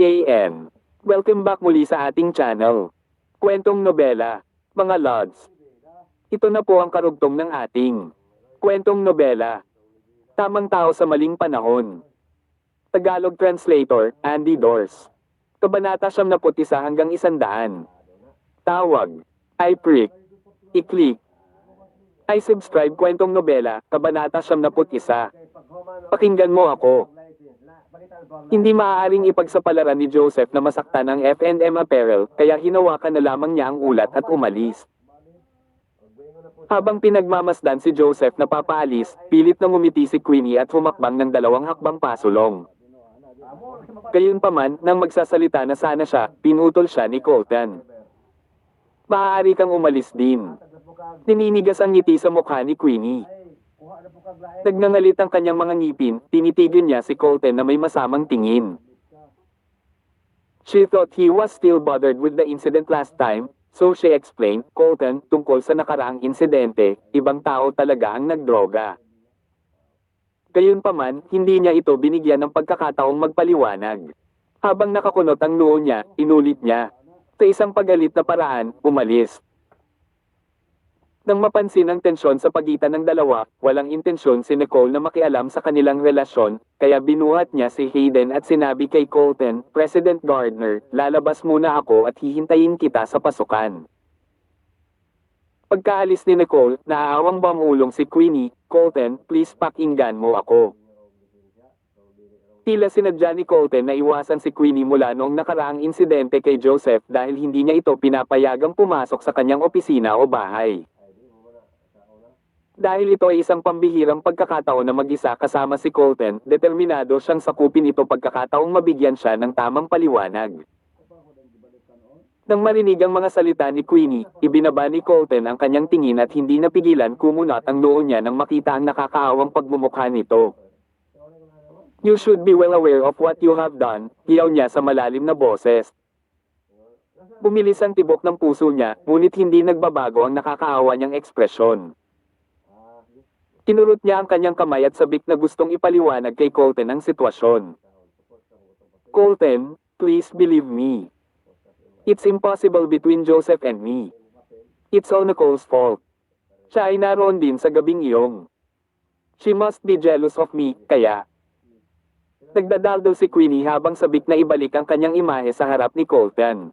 KN. Welcome back muli sa ating channel. Kwentong nobela, mga lods. Ito na po ang karugtong ng ating kwentong nobela. Tamang tao sa maling panahon. Tagalog translator, Andy Dors. Kabanata 71 hanggang 100. Tawag, I-prick, i-click, I-subscribe kwentong nobela, Kabanata 71. Pakinggan mo ako. Hindi maaaring ipagsapalaran ni Joseph na masaktan ang F&M Apparel, kaya hinawakan na lamang niya ang ulat at umalis. Habang pinagmamasdan si Joseph na papaalis, pilit na ngumiti si Queenie at humakbang ng 2 hakbang pasulong. Gayunpaman, nang magsasalita na sana siya, pinutol siya ni Colton. Maaari kang umalis din. Nininigas ang ngiti sa mukha ni Queenie. Nagngangalit ang kanyang mga ngipin, tinitigil niya si Colton na may masamang tingin. She thought he was still bothered with the incident last time, so she explained, Colton, tungkol sa nakaraang insidente, ibang tao talaga ang nagdroga. Gayunpaman, hindi niya ito binigyan ng pagkakataong magpaliwanag. Habang nakakunot ang noo niya, inulit niya. Sa isang pagalit na paraan, umalis. Nang mapansin ang tensyon sa pagitan ng dalawa, walang intensyon si Nicole na makialam sa kanilang relasyon, kaya binuhat niya si Hayden at sinabi kay Colton, President Gardner, lalabas muna ako at hihintayin kita sa pasukan. Pagkaalis ni Nicole, naaawang bumulong si Queenie, Colton, please pakinggan mo ako. Tila sinadya ni Colton na iwasan si Queenie mula noong nakaraang insidente kay Joseph dahil hindi niya ito pinapayagang pumasok sa kanyang opisina o bahay. Dahil ito ay isang pambihirang pagkakataon na mag-isa kasama si Colton, determinado siyang sakupin ito pagkakataong mabigyan siya ng tamang paliwanag. Nang marinig ang mga salita ni Queenie, ibinaba ni Colton ang kanyang tingin at hindi napigilan kumunat ang noo niya nang makita ang nakakaawang pagmumukha nito. You should be well aware of what you have done, hiyaw niya sa malalim na boses. Bumilis ang tibok ng puso niya, ngunit hindi nagbabago ang nakakaawa niyang ekspresyon. Kinurot niya ang kanyang kamay at sabik na gustong ipaliwanag kay Colton ang sitwasyon. Colton, please believe me. It's impossible between Joseph and me. It's all Nicole's fault. Siya ay naroon din sa gabing iyong. She must be jealous of me, kaya. Nagdadaldaw si Queenie habang sabik na ibalik ang kanyang imahe sa harap ni Colton.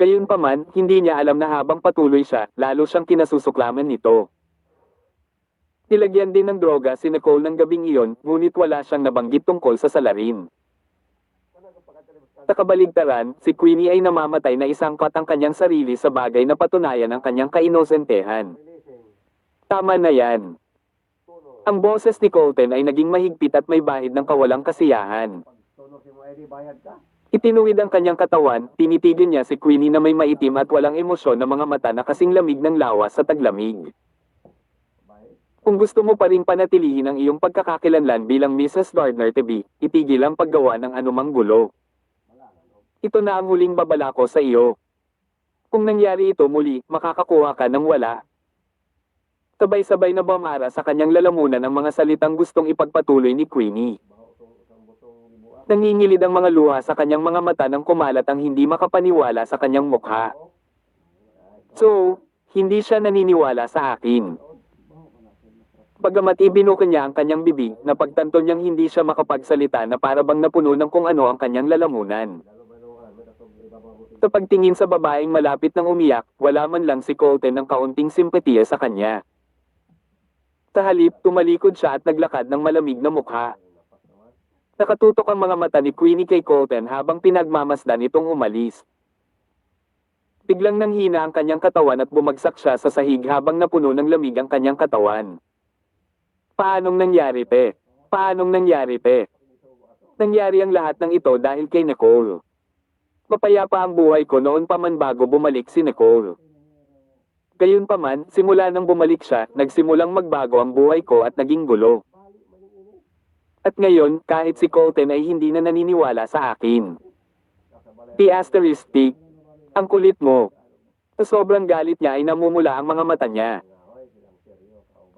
Gayunpaman, hindi niya alam na habang patuloy siya, lalo siyang kinasusuklaman nito. Nilagyan din ng droga si Nicole ng gabing iyon, ngunit wala siyang nabanggit tungkol sa salarin. Sa kabaligtaran, si Queenie ay namamatay na isangkot ang kanyang sarili sa bagay na patunayan ang kanyang kainosentehan. Tama na yan. Ang boses ni Colton ay naging mahigpit at may bahid ng kawalang kasiyahan. Itinuwid ang kanyang katawan, tinitigil niya si Queenie na may maitim at walang emosyon na mga mata na kasing lamig ng lawas sa taglamig. Kung gusto mo pa ring panatilihin ang iyong pagkakakilanlan bilang Mrs. Gardner TV, itigil ang paggawa ng anumang gulo. Ito na ang huling babala ko sa iyo. Kung nangyari ito muli, makakakuha ka ng wala. Sabay-sabay na bumara sa kanyang lalamunan ang mga salitang gustong ipagpatuloy ni Queenie. Nangingilid ang mga luha sa kanyang mga mata nang kumalat ang hindi makapaniwala sa kanyang mukha. So, hindi siya naniniwala sa akin. Bagamat ibinuka niya ang kanyang bibig, napagtanto niyang hindi siya makapagsalita na para bang napuno ng kung ano ang kanyang lalamunan. Sa pagtingin sa babaeng malapit nang umiyak, wala man lang si Colton ng kaunting simpatiya sa kanya. Sa halip, tumalikod siya at naglakad ng malamig na mukha. Nakatutok ang mga mata ni Queenie kay Colton habang pinagmamasdan itong umalis. Biglang nanghina ang kanyang katawan at bumagsak siya sa sahig habang napuno ng lamig ang kanyang katawan. Paanong nangyari, te? Paanong nangyari, te? Nangyari ang lahat ng ito dahil kay Nicole. Mapayapa ang buhay ko noon pa man bago bumalik si Nicole. Gayunpaman, simula nang bumalik siya, nagsimulang magbago ang buhay ko at naging gulo. At ngayon, kahit si Colton ay hindi na naniniwala sa akin. P***, ang kulit mo. Sa sobrang galit niya ay namumula ang mga mata niya.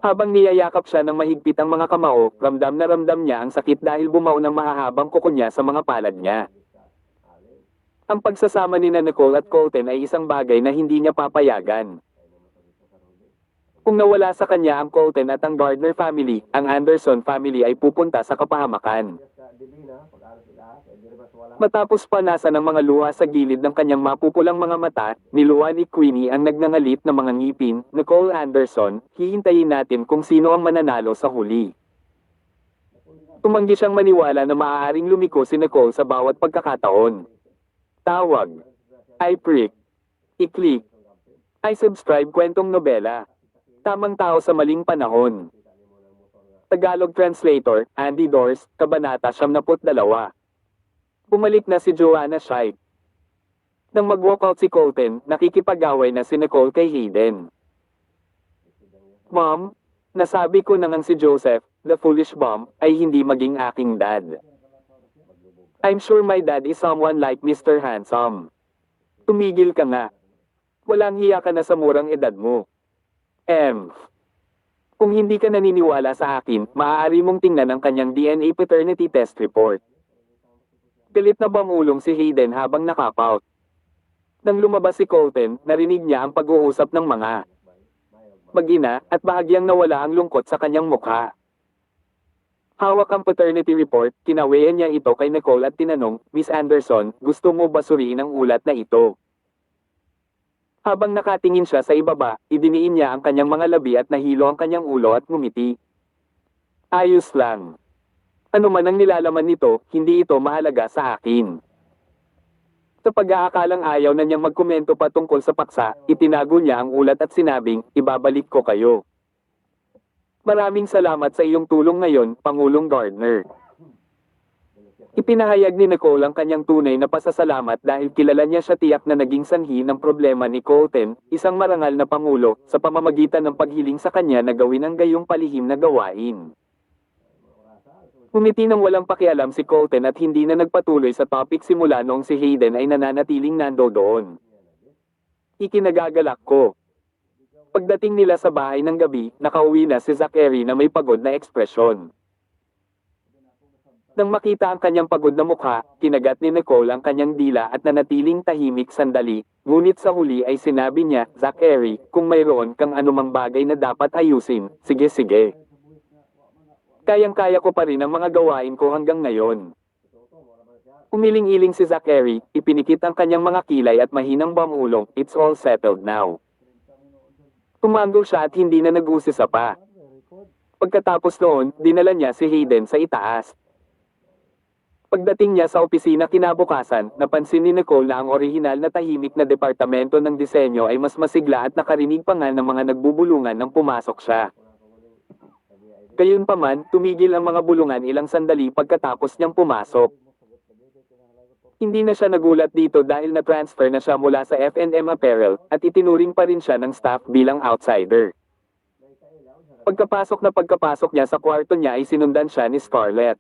Habang niyayakap siya ng mahigpit ang mga kamao, ramdam na ramdam niya ang sakit dahil bumao ng mahahabang kuko niya sa mga palad niya. Ang pagsasama ni Nicole at Colton ay isang bagay na hindi niya papayagan. Kung nawala sa kanya ang Colton at ang Gardner family, ang Anderson family ay pupunta sa kapahamakan. Matapos panasa ng mga luha sa gilid ng kanyang mapupulang mga mata, niluha ni Queenie ang nagngangalit na mga ngipin. Nicole Anderson, hihintayin natin kung sino ang mananalo sa huli. Tumanggi siyang maniwala na maaaring lumiko si Nicole sa bawat pagkakataon. Tawag. I-prick. I-click. I-subscribe kwentong nobela. Tamang tao sa maling panahon. Tagalog Translator, Andy Dors, Kabanata 72. Bumalik na si Joanna Scheidt. Nang mag-walkout si Colton, nakikipag-away na si Nicole kay Hayden. Mom, nasabi ko na ngang si Joseph, the foolish bum, ay hindi maging aking dad. I'm sure my dad is someone like Mr. Handsome. Tumigil ka nga. Walang hiya ka na sa murang edad mo. Kung hindi ka naniniwala sa akin, maaari mong tingnan ang kanyang DNA paternity test report. Galit na bamulong si Hayden habang nakapout. Nang lumabas si Colton, narinig niya ang pag-uusap ng mga mag-ina at bahagyang nawala ang lungkot sa kanyang mukha. Hawak ang paternity report, kinawayan niya ito kay Nicole at tinanong, Miss Anderson, gusto mo ba suriin ang ulat na ito? Habang nakatingin siya sa ibaba, idiniin niya ang kanyang mga labi at nahilo ang kanyang ulo at ngumiti. Ayos lang. Ano man ang nilalaman nito, hindi ito mahalaga sa akin. Sa pag-aakalang ayaw na niyang magkomento pa tungkol sa paksa, itinago niya ang ulat at sinabing, ibabalik ko kayo. Maraming salamat sa iyong tulong ngayon, Pangulong Gardner. Ipinahayag ni Nicole ang kanyang tunay na pasasalamat dahil kilala niya siya tiyak na naging sanhi ng problema ni Colton, isang marangal na pangulo, sa pamamagitan ng paghiling sa kanya na gawin ang gayong palihim na gawain. Umiti ng walang pakialam si Colton at hindi na nagpatuloy sa topic simula noong si Hayden ay nananatiling nandoon. Ikinagagalak ko. Pagdating nila sa bahay ng gabi, nakauwi na si Zachary na may pagod na ekspresyon. Nang makita ang kanyang pagod na mukha, kinagat ni Nicole ang kanyang dila at nanatiling tahimik sandali, ngunit sa huli ay sinabi niya, Zachary, kung mayroon kang anumang bagay na dapat ayusin, sige. Kayang-kaya ko pa rin ang mga gawain ko hanggang ngayon. Umiling-iling si Zachary, ipinikit ang kanyang mga kilay at mahinang bamulong, it's all settled now. Tumanggo siya at hindi na nag-usisa pa. Pagkatapos noon, dinala niya si Hayden sa itaas. Pagdating niya sa opisina kinabukasan, napansin ni Nicole na ang orihinal na tahimik na departamento ng disenyo ay mas masigla at nakarinig pa nga ng mga nagbubulungan nang pumasok siya. Gayunpaman, tumigil ang mga bulungan ilang sandali pagkatapos niyang pumasok. Hindi na siya nagulat dito dahil na-transfer na siya mula sa F&M Apparel at itinuring pa rin siya ng staff bilang outsider. Pagkapasok niya sa kwarto niya ay sinundan siya ni Scarlett.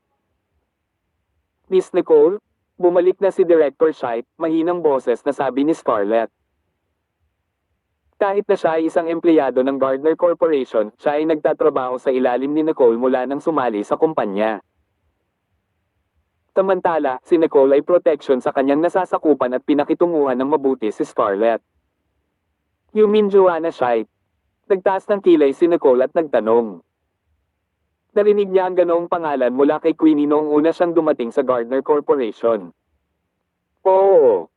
Miss Nicole, bumalik na si Director Scheidt, mahinang boses na sabi ni Scarlett. Kahit na siya ay isang empleyado ng Gardner Corporation, siya ay nagtatrabaho sa ilalim ni Nicole mula nang sumali sa kumpanya. Samantala, si Nicole ay protection sa kanyang nasasakupan at pinakitunguhan ng mabuti si Scarlett. You mean Joanna Scheidt? Nagtaas ng kilay si Nicole at nagtanong. Narinig niya ang ganoong pangalan mula kay Queenie noong una siyang dumating sa Gardner Corporation. Oo.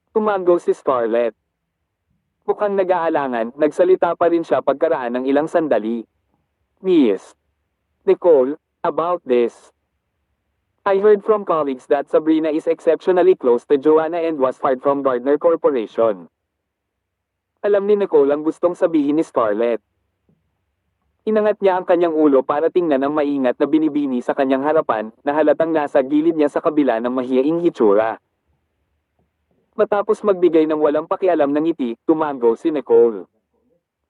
Tumango si Scarlett. Mukhang nag-aalangan, nagsalita pa rin siya pagkaraan ng ilang sandali. Miss Nicole, about this. I heard from colleagues that Sabrina is exceptionally close to Joanna and was fired from Gardner Corporation. Alam ni Nicole ang gustong sabihin ni Scarlett. Inangat niya ang kanyang ulo para tingnan ng maingat na binibini sa kanyang harapan na halatang nasa gilid niya sa kabila ng mahiyaing hitsura. Matapos magbigay ng walang pakialam ng ngiti, tumango si Nicole.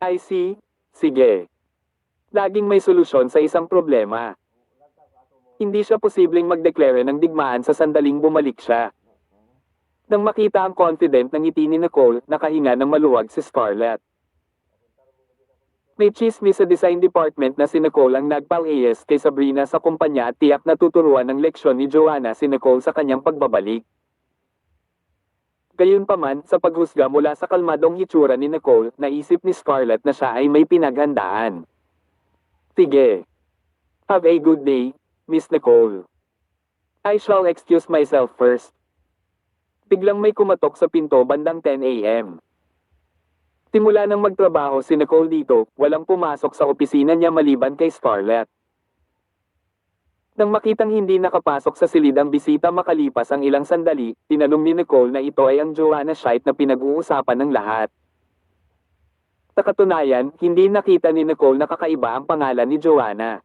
I see. Sige. Laging may solusyon sa isang problema. Hindi siya posibleng magdeklare ng digmaan sa sandaling bumalik siya. Nang makita ang confident ng ngiti ni Nicole, nakahinga ng maluwag si Scarlett. May chismis sa design department na si Nicole ang nagpal-AS kay Sabrina sa kumpanya at tiyak na tuturuan ng leksyon ni Joanna si Nicole sa kanyang pagbabalik. Gayunpaman, sa paghusga mula sa kalmadong hitsura ni Nicole, naisip ni Scarlett na siya ay may pinaghandaan. Sige. Have a good day, Miss Nicole. I shall excuse myself first. Biglang may kumatok sa pinto bandang 10 a.m. Simula nang magtrabaho si Nicole dito, walang pumasok sa opisina niya maliban kay Scarlett. Nang makitang hindi nakapasok sa silid ang bisita makalipas ang ilang sandali, tinanong ni Nicole na ito ay ang Joanna Scheidt na pinag-uusapan ng lahat. Sa katunayan, hindi nakita ni Nicole na kakaiba ang pangalan ni Joanna.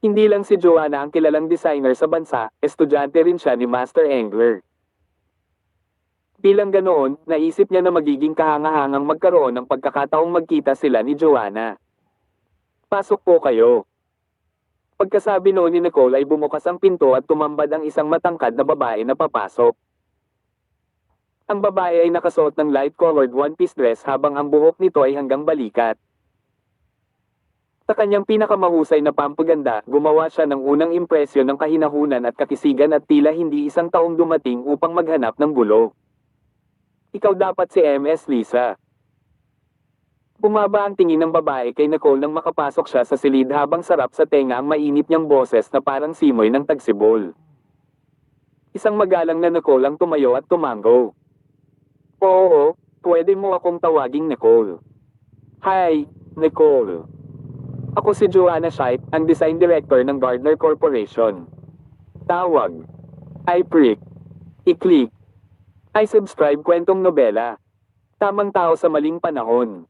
Hindi lang si Joanna ang kilalang designer sa bansa, estudyante rin siya ni Master Engler. Bilang ganoon, naisip niya na magiging kahangahangang magkaroon ng pagkakataong magkita sila ni Joanna. Pasok po kayo. Pagkasabi noon ni Nicole ay bumukas ang pinto at tumambad ang isang matangkad na babae na papasok. Ang babae ay nakasuot ng light-colored one-piece dress habang ang buhok nito ay hanggang balikat. Sa kanyang pinakamahusay na pampaganda, gumawa siya ng unang impresyon ng kahinahunan at kakisigan at tila hindi isang taong dumating upang maghanap ng gulo. Ikaw dapat si MS Lisa. Bumaba ang tingin ng babae kay Nicole nang makapasok siya sa silid habang sarap sa tenga ang mainit niyang boses na parang simoy ng tagsibol. Isang magalang na Nicole ang tumayo at tumango. Oo, pwede mo akong tawaging Nicole. Hi, Nicole. Ako si Joanna Scheidt, ang design director ng Gardner Corporation. Tawag. I prick. I-click. I subscribe kwentong nobela. Tamang tao sa maling panahon.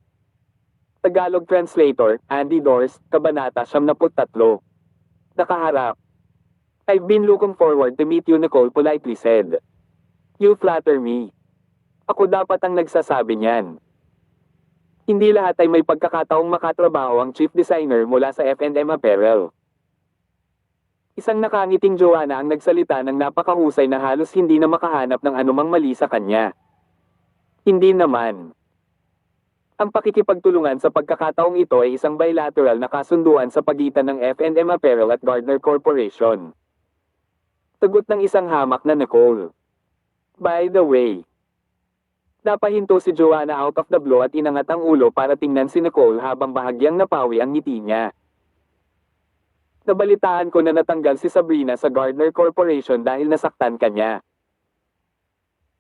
Tagalog translator, Andy Dors, Kabanata 73. Nakaharap. I've been looking forward to meet you, Nicole politely said. You flatter me. Ako dapat ang nagsasabi niyan. Hindi lahat ay may pagkakataong makatrabaho ang chief designer mula sa F&M Apparel. Isang nakangiting Joanna ang nagsalita ng napakahusay na halos hindi na makahanap ng anumang mali sa kanya. Hindi naman. Ang pakikipagtulungan sa pagkakataong ito ay isang bilateral na kasunduan sa pagitan ng F&M Apparel at Gardner Corporation. Sagot ng isang hamak na Nicole. By the way, napahinto si Joanna out of the blue at inangat ang ulo para tingnan si Nicole habang bahagyang napawi ang ngiti niya. Nabalitaan ko na natanggal si Sabrina sa Gardner Corporation dahil nasaktan kanya.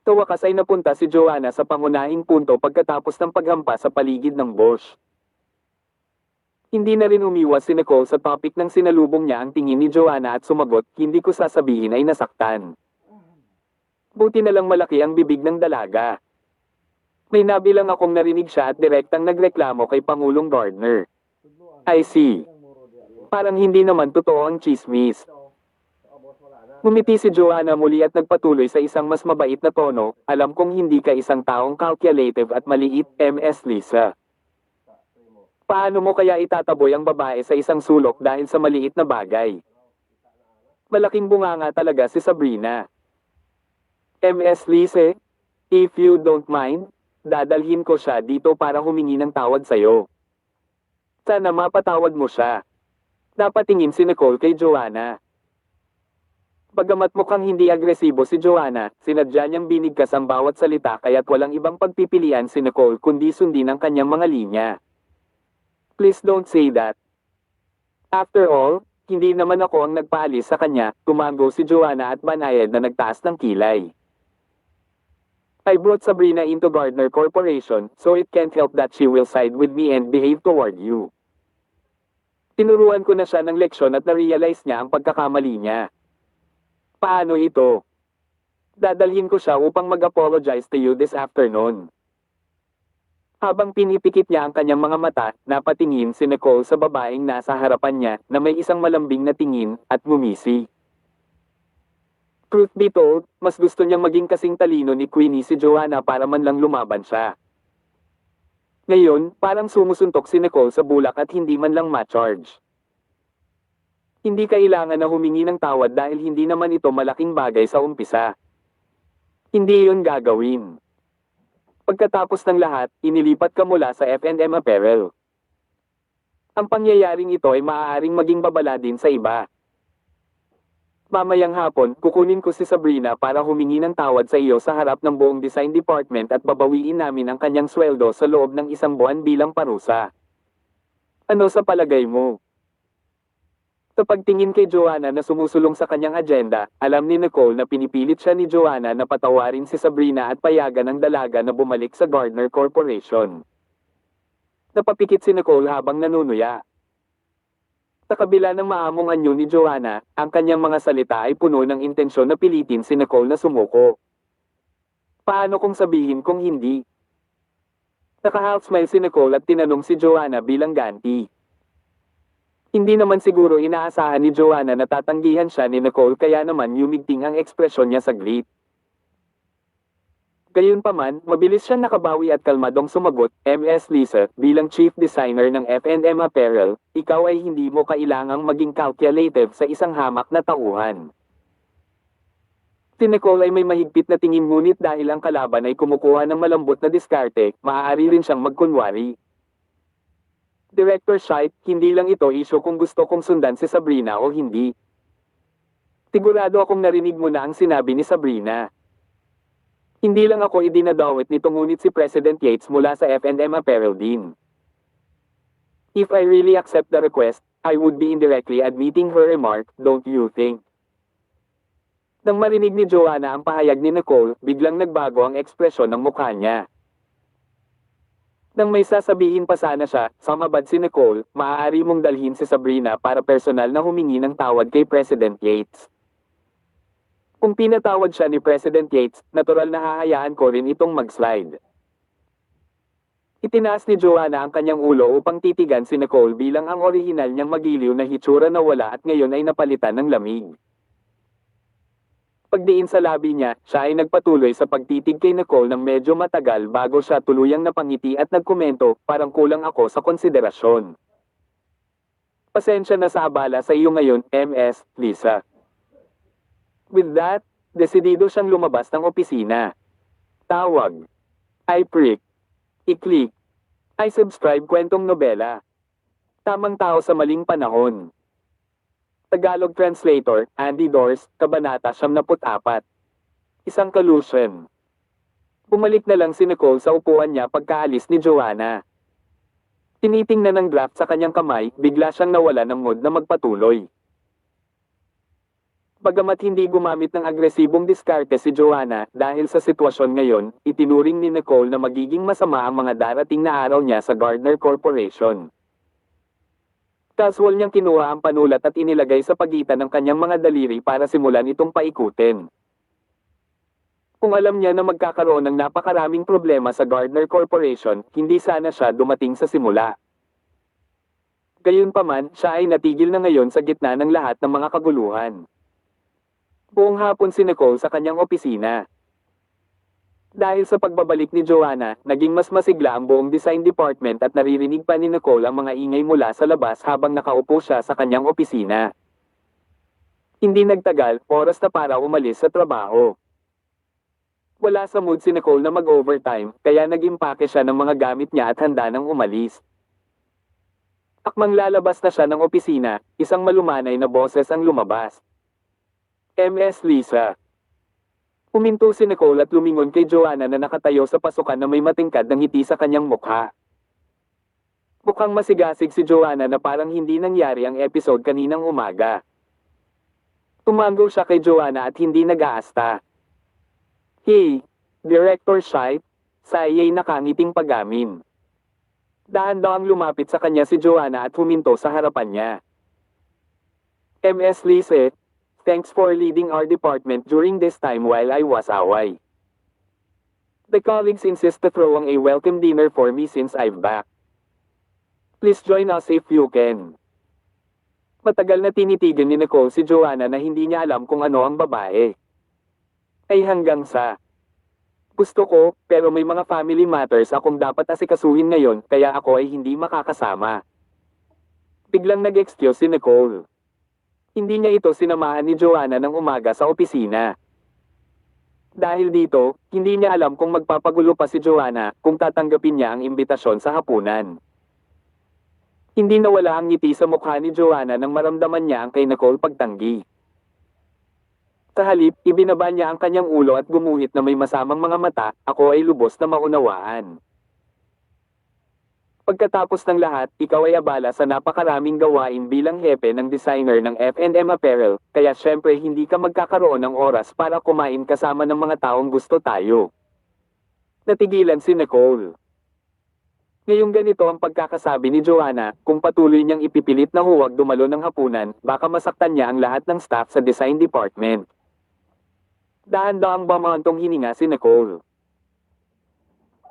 Sa wakas ay napunta si Joanna sa pangunahing punto pagkatapos ng paghampas sa paligid ng Bosch. Hindi na rin umiwas si Nicole sa topic nang sinalubong niya ang tingin ni Joanna at sumagot, hindi ko sasabihin ay nasaktan. Buti na lang malaki ang bibig ng dalaga. May nabilang akong narinig siya at direktang nagreklamo kay Pangulong Gardner. I see. Parang hindi naman totoo ang chismis. Ngumiti si Joanna muli at nagpatuloy sa isang mas mabait na tono, alam kong hindi ka isang taong calculative at maliit, MS Lisa. Paano mo kaya itataboy ang babae sa isang sulok dahil sa maliit na bagay? Malaking bunganga talaga si Sabrina. MS Lisa, if you don't mind, dadalhin ko siya dito para humingi ng tawad sa'yo. Sana mapatawad mo siya. Napatingin si Nicole kay Joanna. Bagamat mukhang hindi agresibo si Joanna, sinadya niyang binigkas ang bawat salita kaya't walang ibang pagpipilian si Nicole kundi sundin ang kanyang mga linya. Please don't say that. After all, hindi naman ako ang nagpaalis sa kanya, tumango si Joanna at banayad na nagtaas ng kilay. I brought Sabrina into Gardner Corporation, so it can't help that she will side with me and behave toward you. Tinuruan ko na siya ng leksyon at na-realize niya ang pagkakamali niya. Paano ito? Dadalhin ko siya upang mag-apologize to you this afternoon. Habang pinipikit niya ang kanyang mga mata, napatingin si Nicole sa babaeng nasa harapan niya na may isang malambing na tingin at ngumisi. Truth be told, mas gusto niyang maging kasing talino ni Queenie si Joanna para man lang lumaban siya. Ngayon, parang sumusuntok si Nicole sa bulak at hindi man lang ma-charge. Hindi kailangan na humingi ng tawad dahil hindi naman ito malaking bagay sa umpisa. Hindi yun gagawin. Pagkatapos ng lahat, inilipat ka mula sa F&M Apparel. Ang pangyayaring ito ay maaaring maging babala din sa iba. Mamayang hapon, kukunin ko si Sabrina para humingi ng tawad sa iyo sa harap ng buong design department at babawiin namin ang kanyang sweldo sa loob ng 1 buwan bilang parusa. Ano sa palagay mo? Sa pagtingin kay Joanna na sumusulong sa kanyang agenda, alam ni Nicole na pinipilit siya ni Joanna na patawarin si Sabrina at payagan ang dalaga na bumalik sa Gardner Corporation. Napapikit si Nicole habang nanunuya. Sa kabila ng maamong anyo ni Joanna, ang kanyang mga salita ay puno ng intensyon na pilitin si Nicole na sumuko. Paano kung sabihin kung hindi? Naka-half smile si Nicole at tinanong si Joanna bilang ganti. Hindi naman siguro inaasahan ni Joanna na tatanggihan siya ni Nicole kaya naman yumigting ang ekspresyon niya saglit. Gayunpaman, mabilis siyang nakabawi at kalmadong sumagot, Ms. Lisa, bilang chief designer ng F&M Apparel, ikaw ay hindi mo kailangang maging calculative sa isang hamak na tauhan. Si Nicole ay may mahigpit na tingin ngunit dahil ang kalaban ay kumukuha ng malambot na diskarte, maaari rin siyang magkunwari. Director Scheidt, hindi lang ito isyo kung gusto kong sundan si Sabrina o hindi. Sigurado akong narinig mo na ang sinabi ni Sabrina. Hindi lang ako idinadawit nito ngunit si President Yates mula sa F&M Apparel din. If I really accept the request, I would be indirectly admitting her remark, don't you think? Nang marinig ni Joanna ang pahayag ni Nicole, biglang nagbago ang ekspresyon ng mukha niya. Nang may sasabihin pa sana siya, sumabad si Nicole, maaari mong dalhin si Sabrina para personal na humingi ng tawad kay President Yates. Kung pinatawad siya ni President Yates, natural na hahayaan ko rin itong mag-slide. Itinaas ni Joanna ang kanyang ulo upang titigan si Nicole bilang ang orihinal niyang magiliw na hitsura na wala at ngayon ay napalitan ng lamig. Pagdiin sa labi niya, siya ay nagpatuloy sa pagtitig kay Nicole ng medyo matagal bago siya tuluyang napangiti at nagkomento, parang kulang ako sa konsiderasyon. Pasensya na sa abala sa iyo ngayon, Ms. Lisa. With that, desidido siyang lumabas ng opisina. Tawag. I-prick. I-click. I-subscribe kwentong nobela. Tamang tao sa maling panahon. Tagalog Translator, Andy Dors, Kabanata 74. Isang collusion. Bumalik na lang si Nicole sa upuan niya pagkaalis ni Joanna. Tinitingnan ng draft sa kanyang kamay, bigla siyang nawala ng mood na magpatuloy. Bagamat hindi gumamit ng agresibong diskarte si Joanna dahil sa sitwasyon ngayon, itinuring ni Nicole na magiging masama ang mga darating na araw niya sa Gardner Corporation. Casual niyang kinuha ang panulat at inilagay sa pagitan ng kanyang mga daliri para simulan itong paikutin. Kung alam niya na magkakaroon ng napakaraming problema sa Gardner Corporation, hindi sana siya dumating sa simula. Gayunpaman, siya ay natigil na ngayon sa gitna ng lahat ng mga kaguluhan. Buong hapon si Nicole sa kanyang opisina. Dahil sa pagbabalik ni Joanna, naging mas masigla ang buong design department at naririnig pa ni Nicole ang mga ingay mula sa labas habang nakaupo siya sa kanyang opisina. Hindi nagtagal, oras na para umalis sa trabaho. Wala sa mood si Nicole na mag-overtime, kaya nag-impake siya ng mga gamit niya at handa nang umalis. Akmang lalabas na siya ng opisina, isang malumanay na boses ang lumabas. Ms. Lisa. Huminto si Nicole at lumingon kay Joanna na nakatayo sa pasukan na may matingkad ng ngiti sa kanyang mukha. Mukhang masigasig si Joanna na parang hindi nangyari ang episode kaninang umaga. Tumango siya kay Joanna at hindi nag-aasta. Hey, Director Scheidt, sa iya'y nakangiting pagamin. Dahan-dahang lumapit sa kanya si Joanna at huminto sa harapan niya. Ms. Lisa, thanks for leading our department during this time while I was away. The colleagues insist to throw a welcome dinner for me since I'm back. Please join us if you can. Matagal na tinitigan ni Nicole si Joanna na hindi niya alam kung ano ang babae. Ay hanggang sa, gusto ko, pero may mga family matters akong dapat asikasuhin ngayon kaya ako ay hindi makakasama. Biglang nag-excuse si Nicole. Hindi niya ito sinamahan ni Joanna ng umaga sa opisina. Dahil dito, hindi niya alam kung magpapagulo pa si Joanna kung tatanggapin niya ang imbitasyon sa hapunan. Hindi nawala ang ngiti sa mukha ni Joanna nang maramdaman niya ang kay Nicole pagtanggi. Sa halip, ibinaba niya ang kanyang ulo at gumuhit na may masamang mga mata, ako ay lubos na maunawaan. Pagkatapos ng lahat, ikaw ay abala sa napakaraming gawain bilang hepe ng designer ng F&M Apparel, kaya syempre hindi ka magkakaroon ng oras para kumain kasama ng mga taong gusto tayo. Natigilan si Nicole. Ngayong ganito ang pagkakasabi ni Joanna, kung patuloy niyang ipipilit na huwag dumalo ng hapunan, baka masaktan niya ang lahat ng staff sa design department. Dahan-dahang bumahantong hininga si Nicole.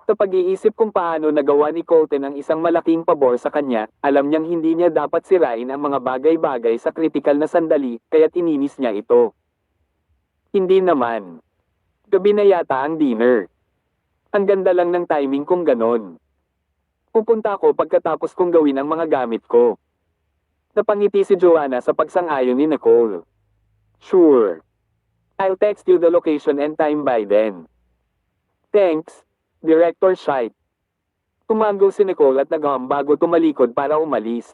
Sa pag-iisip kung paano nagawa ni Colton ang isang malaking pabor sa kanya, alam niyang hindi niya dapat sirain ang mga bagay-bagay sa kritikal na sandali, kaya't ininis niya ito. Hindi naman. Gabi na yata ang dinner. Ang ganda lang ng timing kung ganon. Pupunta ako pagkatapos kong gawin ang mga gamit ko. Napangiti si Joanna sa pagsang-ayon ni Nicole. Sure. I'll text you the location and time by then. Thanks. Director Shite. Tumango si Nicole at nagham bago tumalikod para umalis.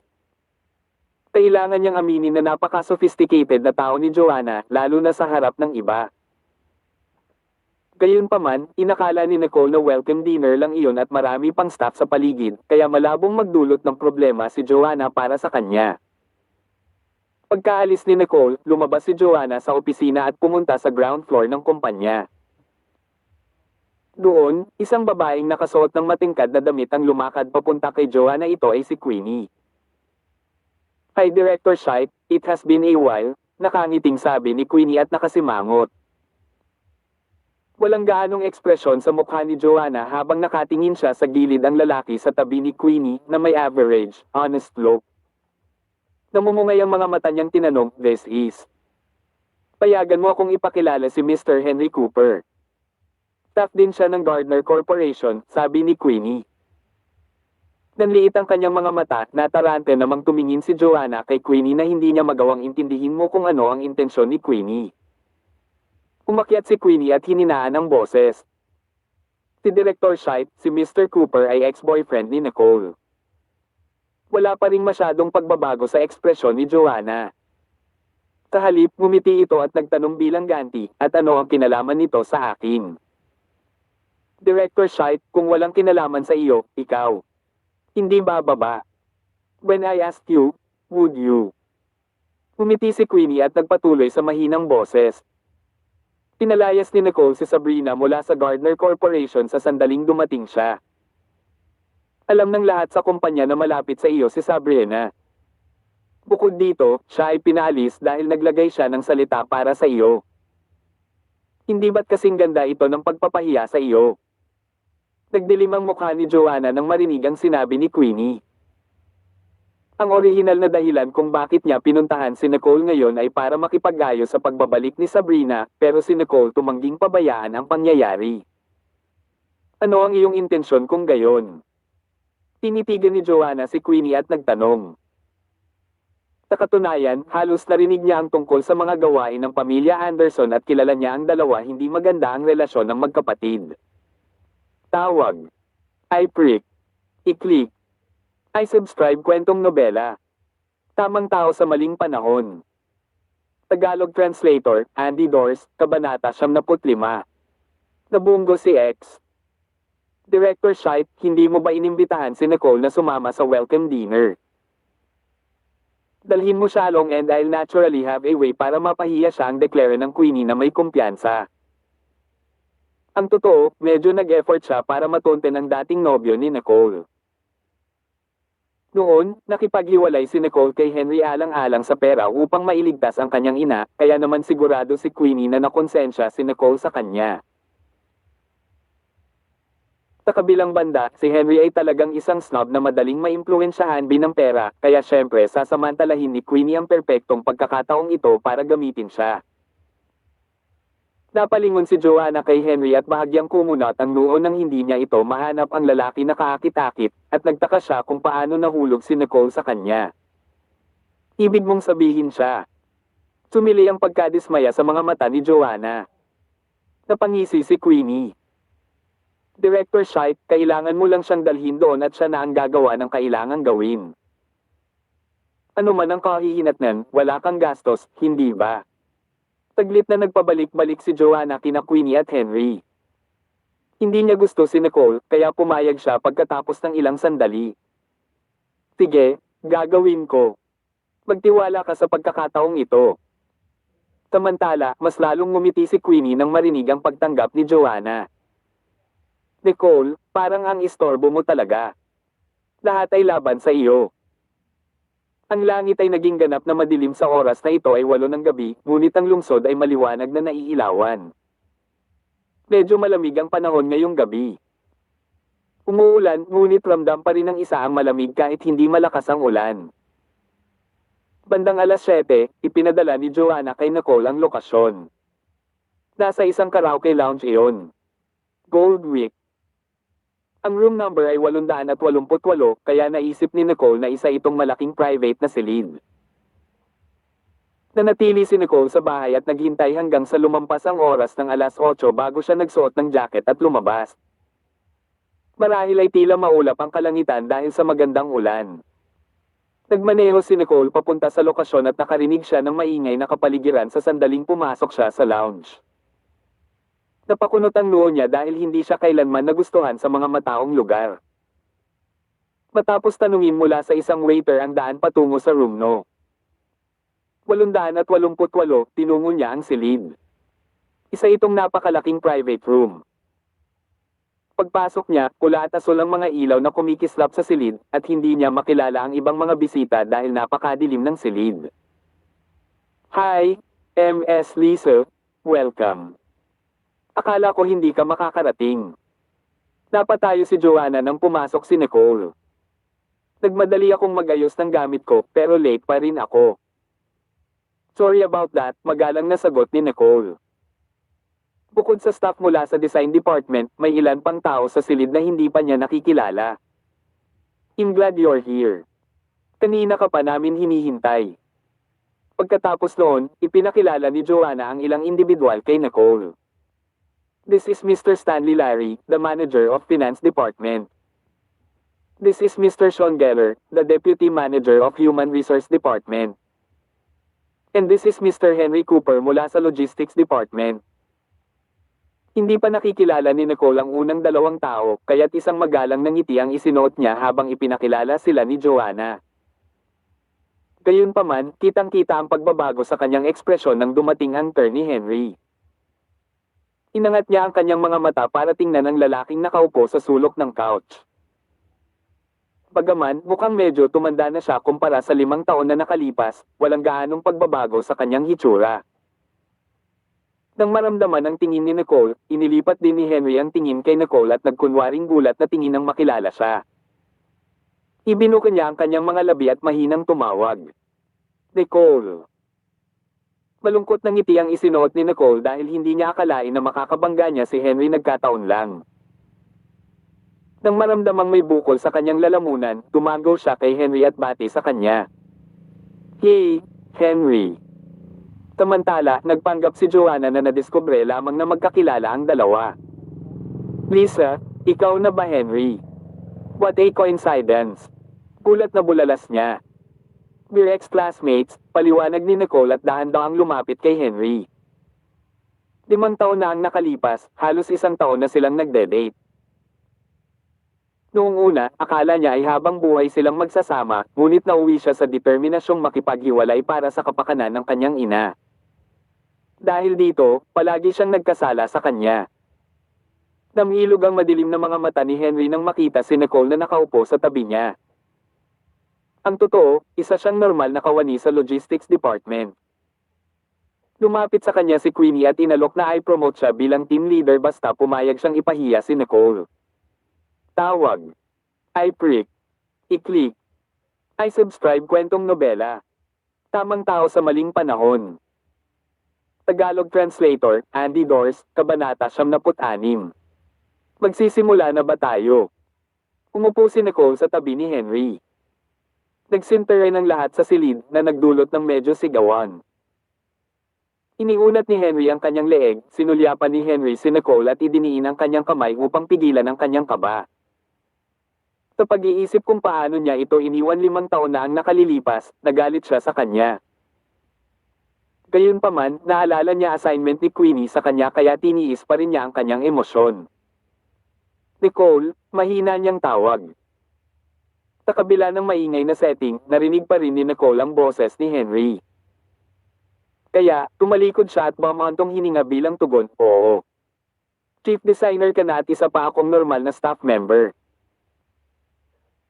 Kailangan niyang aminin na napaka-sophisticated na tao ni Joanna, lalo na sa harap ng iba. Gayunpaman, inakala ni Nicole na welcome dinner lang iyon at marami pang staff sa paligid, kaya malabong magdulot ng problema si Joanna para sa kanya. Pagkaalis ni Nicole, lumabas si Joanna sa opisina at pumunta sa ground floor ng kumpanya. Doon, isang babaeng nakasuot ng matingkad na damit ang lumakad papunta kay Joanna. Ito ay si Queenie. Hi Director Shite, it has been a while, nakangiting sabi ni Queenie at nakasimangot. Walang gaanong ekspresyon sa mukha ni Joanna habang nakatingin siya sa gilid ang lalaki sa tabi ni Queenie na may average, honest look. Namumungay ang mga mata niyang tinanong, this is. Payagan mo akong ipakilala si Mr. Henry Cooper. Staff din siya ng Gardner Corporation, sabi ni Queenie. Nanliit ang kanyang mga mata, natarante namang tumingin si Joanna kay Queenie na hindi niya magawang intindihin mo kung ano ang intensyon ni Queenie. Umakyat si Queenie at hininaan ang boses. Si Director Shite, si Mr. Cooper ay ex-boyfriend ni Nicole. Wala pa ring masyadong pagbabago sa ekspresyon ni Joanna. Sa halip, ngumiti ito at nagtanong bilang ganti, at ano ang kinalaman nito sa akin? Director Shite, kung walang kinalaman sa iyo, ikaw. Hindi bababa. When I asked you, would you? Ngumiti si Queenie at nagpatuloy sa mahinang boses. Pinalayas ni Nicole si Sabrina mula sa Gardner Corporation sa sandaling dumating siya. Alam ng lahat sa kumpanya na malapit sa iyo si Sabrina. Bukod dito, siya ay pinaalis dahil naglagay siya ng salita para sa iyo. Hindi ba't kasing ganda ito ng pagpapahiya sa iyo? Nagdilim ang mukha ni Joanna nang marinig ang sinabi ni Queenie. Ang orihinal na dahilan kung bakit niya pinuntahan si Nicole ngayon ay para makipag-ayos sa pagbabalik ni Sabrina, pero si Nicole tumangging pabayaan ang pangyayari. Ano ang iyong intensyon kung gayon? Tinitigan ni Joanna si Queenie at nagtanong. Sa katunayan, halos narinig niya ang tungkol sa mga gawain ng pamilya Anderson at kilala niya ang dalawa. Hindi maganda ang relasyon ng magkapatid. Tawag. I-prick. I-click. I-subscribe kwentong nobela. Tamang tao sa maling panahon. Tagalog Translator, Andy Dors, Kabanata 75. Nabunggo si X. Director Shite, hindi mo ba inimbitahan si Nicole na sumama sa welcome dinner? Dalhin mo siya along and I'll naturally have a way para mapahiya siya ang deklara ng Queenie na may kumpiyansa. Ang totoo, medyo nag-effort siya para matunte ng dating nobyo ni Nicole. Noon, nakipaghiwalay si Nicole kay Henry alang-alang sa pera upang mailigtas ang kanyang ina, kaya naman sigurado si Queenie na nakonsensya si Nicole sa kanya. Sa kabilang banda, si Henry ay talagang isang snob na madaling maimpluwensyahan ng pera, kaya syempre sasamantalahin ni Queenie ang perpektong pagkakataong ito para gamitin siya. Napalingon si Joanna kay Henry at bahagyang kumunot ang noo nang hindi niya ito mahanap ang lalaki na kaakit-akit, at nagtaka siya kung paano nahulog si Nicole sa kanya. Ibig mong sabihin siya. Sumili ang pagkadismaya sa mga mata ni Joanna. Napangisi si Queenie. Director Shite, kailangan mo lang siyang dalhin doon at siya na ang gagawa ng kailangang gawin. Ano man ang kahihinatnan, wala kang gastos, hindi ba? Saglit na nagpabalik-balik si Joanna kina Queenie at Henry. Hindi niya gusto si Nicole, kaya pumayag siya pagkatapos ng ilang sandali. Sige, gagawin ko. Magtiwala ka sa pagkakataong ito. Samantala, mas lalong ngumiti si Queenie nang marinig ang pagtanggap ni Joanna. Nicole, parang ang istorbo mo talaga. Lahat ay laban sa iyo. Ang langit ay naging ganap na madilim sa oras na ito ay 8 ng gabi, ngunit ang lungsod ay maliwanag na naiilawan. Medyo malamig ang panahon ngayong gabi. Umuulan, ngunit ramdam pa rin ng isa ang malamig kahit hindi malakas ang ulan. Bandang alas 7, ipinadala ni Joanna kay Nicole ang lokasyon. Nasa isang karaoke lounge iyon. Goldwick. Ang room number ay 888, kaya naisip ni Nicole na isa itong malaking private na silid. Nanatili si Nicole sa bahay at naghintay hanggang sa lumampas ang oras ng alas 8 bago siya nagsuot ng jacket at lumabas. Marahil ay tila maulap ang kalangitan dahil sa magandang ulan. Nagmaneho si Nicole papunta sa lokasyon at nakarinig siya ng maingay na kapaligiran sa sandaling pumasok siya sa lounge. Napakunot ang noo niya dahil hindi siya kailanman nagustuhan sa mga mataong lugar. Matapos tanungin mula sa isang waiter ang daan patungo sa room no. 888, tinungo niya ang silid. Isa itong napakalaking private room. Pagpasok niya, pula at asul ang mga ilaw na kumikislap sa silid at hindi niya makilala ang ibang mga bisita dahil napakadilim ng silid. Hi, Ms. Lisa, welcome. Akala ko hindi ka makakarating. Napatayo si Joanna nang pumasok si Nicole. Nagmadali akong magayos ng gamit ko pero late pa rin ako. Sorry about that, magalang na sagot ni Nicole. Bukod sa staff mula sa design department, may ilan pang tao sa silid na hindi pa niya nakikilala. I'm glad you're here. Kanina ka pa namin hinihintay. Pagkatapos noon, ipinakilala ni Joanna ang ilang individual kay Nicole. This is Mr. Stanley Larry, the manager of Finance Department. This is Mr. Sean Geller, the Deputy Manager of Human Resource Department. And this is Mr. Henry Cooper mula sa Logistics Department. Hindi pa nakikilala ni Nicole ang unang dalawang tao, kaya't isang magalang na ngiti ang isinuot niya habang ipinakilala sila ni Joanna. Gayunpaman, kitang-kita ang pagbabago sa kanyang ekspresyon nang dumating ang turn ni Henry. Inangat niya ang kanyang mga mata para tingnan ang lalaking nakaupo sa sulok ng couch. Bagaman, mukhang medyo tumanda na siya kumpara sa 5 taon na nakalipas, walang gaanong pagbabago sa kanyang hitsura. Nang maramdaman ang tingin ni Nicole, inilipat din ni Henry ang tingin kay Nicole at nagkunwaring gulat na tingin nang makilala siya. Ibinuka niya ang kanyang mga labi at mahinang tumawag. Nicole. Malungkot na ngiti ang isinuot ni Nicole dahil hindi niya akalain na makakabangga niya si Henry nagkataon lang. Nang maramdamang may bukol sa kanyang lalamunan, tumango siya kay Henry at bati sa kanya. Hey, Henry. Samantala, nagpanggap si Joanna na nadiskubre lamang na magkakilala ang dalawa. Lisa, ikaw na ba Henry? What a coincidence. Gulat na bulalas niya. We're ex-classmates, paliwanag ni Nicole at dahan-dahang lumapit kay Henry. 5 taon na ang nakalipas, halos 1 taon na silang nagde-date. Noong una, akala niya ay habang buhay silang magsasama, ngunit nauwi siya sa determinasyong makipaghiwalay para sa kapakanan ng kanyang ina. Dahil dito, palagi siyang nagkasala sa kanya. Namhilog ang madilim na mga mata ni Henry nang makita si Nicole na nakaupo sa tabi niya. Ang totoo, isa siyang normal na kawani sa Logistics Department. Lumapit sa kanya si Queenie at inalok na i-promote siya bilang team leader basta pumayag siyang ipahiya si Nicole. Tawag. I-prick. I-click. I-subscribe kwentong nobela. Tamang tao sa maling panahon. Tagalog Translator, Andy Dors, Kabanata 76. Magsisimula na ba tayo? Umupo si Nicole sa tabi ni Henry. Nagsinteray ng lahat sa silid na nagdulot ng medyo sigawan. Iniunat ni Henry ang kanyang leeg, sinulyapan ni Henry si Nicole at idiniin ang kanyang kamay upang pigilan ang kanyang kaba. Sa pag-iisip kung paano niya ito iniwan 5 taon na ang nakalilipas, nagalit siya sa kanya. Gayunpaman, naalala niya assignment ni Queenie sa kanya kaya tiniis pa rin niya ang kanyang emosyon. Nicole, mahina niyang tawag. Sa kabila ng maingay na setting, narinig pa rin ni Nicole ang boses ni Henry. Kaya, tumalikod siya at bumantong hininga bilang tugon, oo. Chief designer ka na at isa pa akong normal na staff member.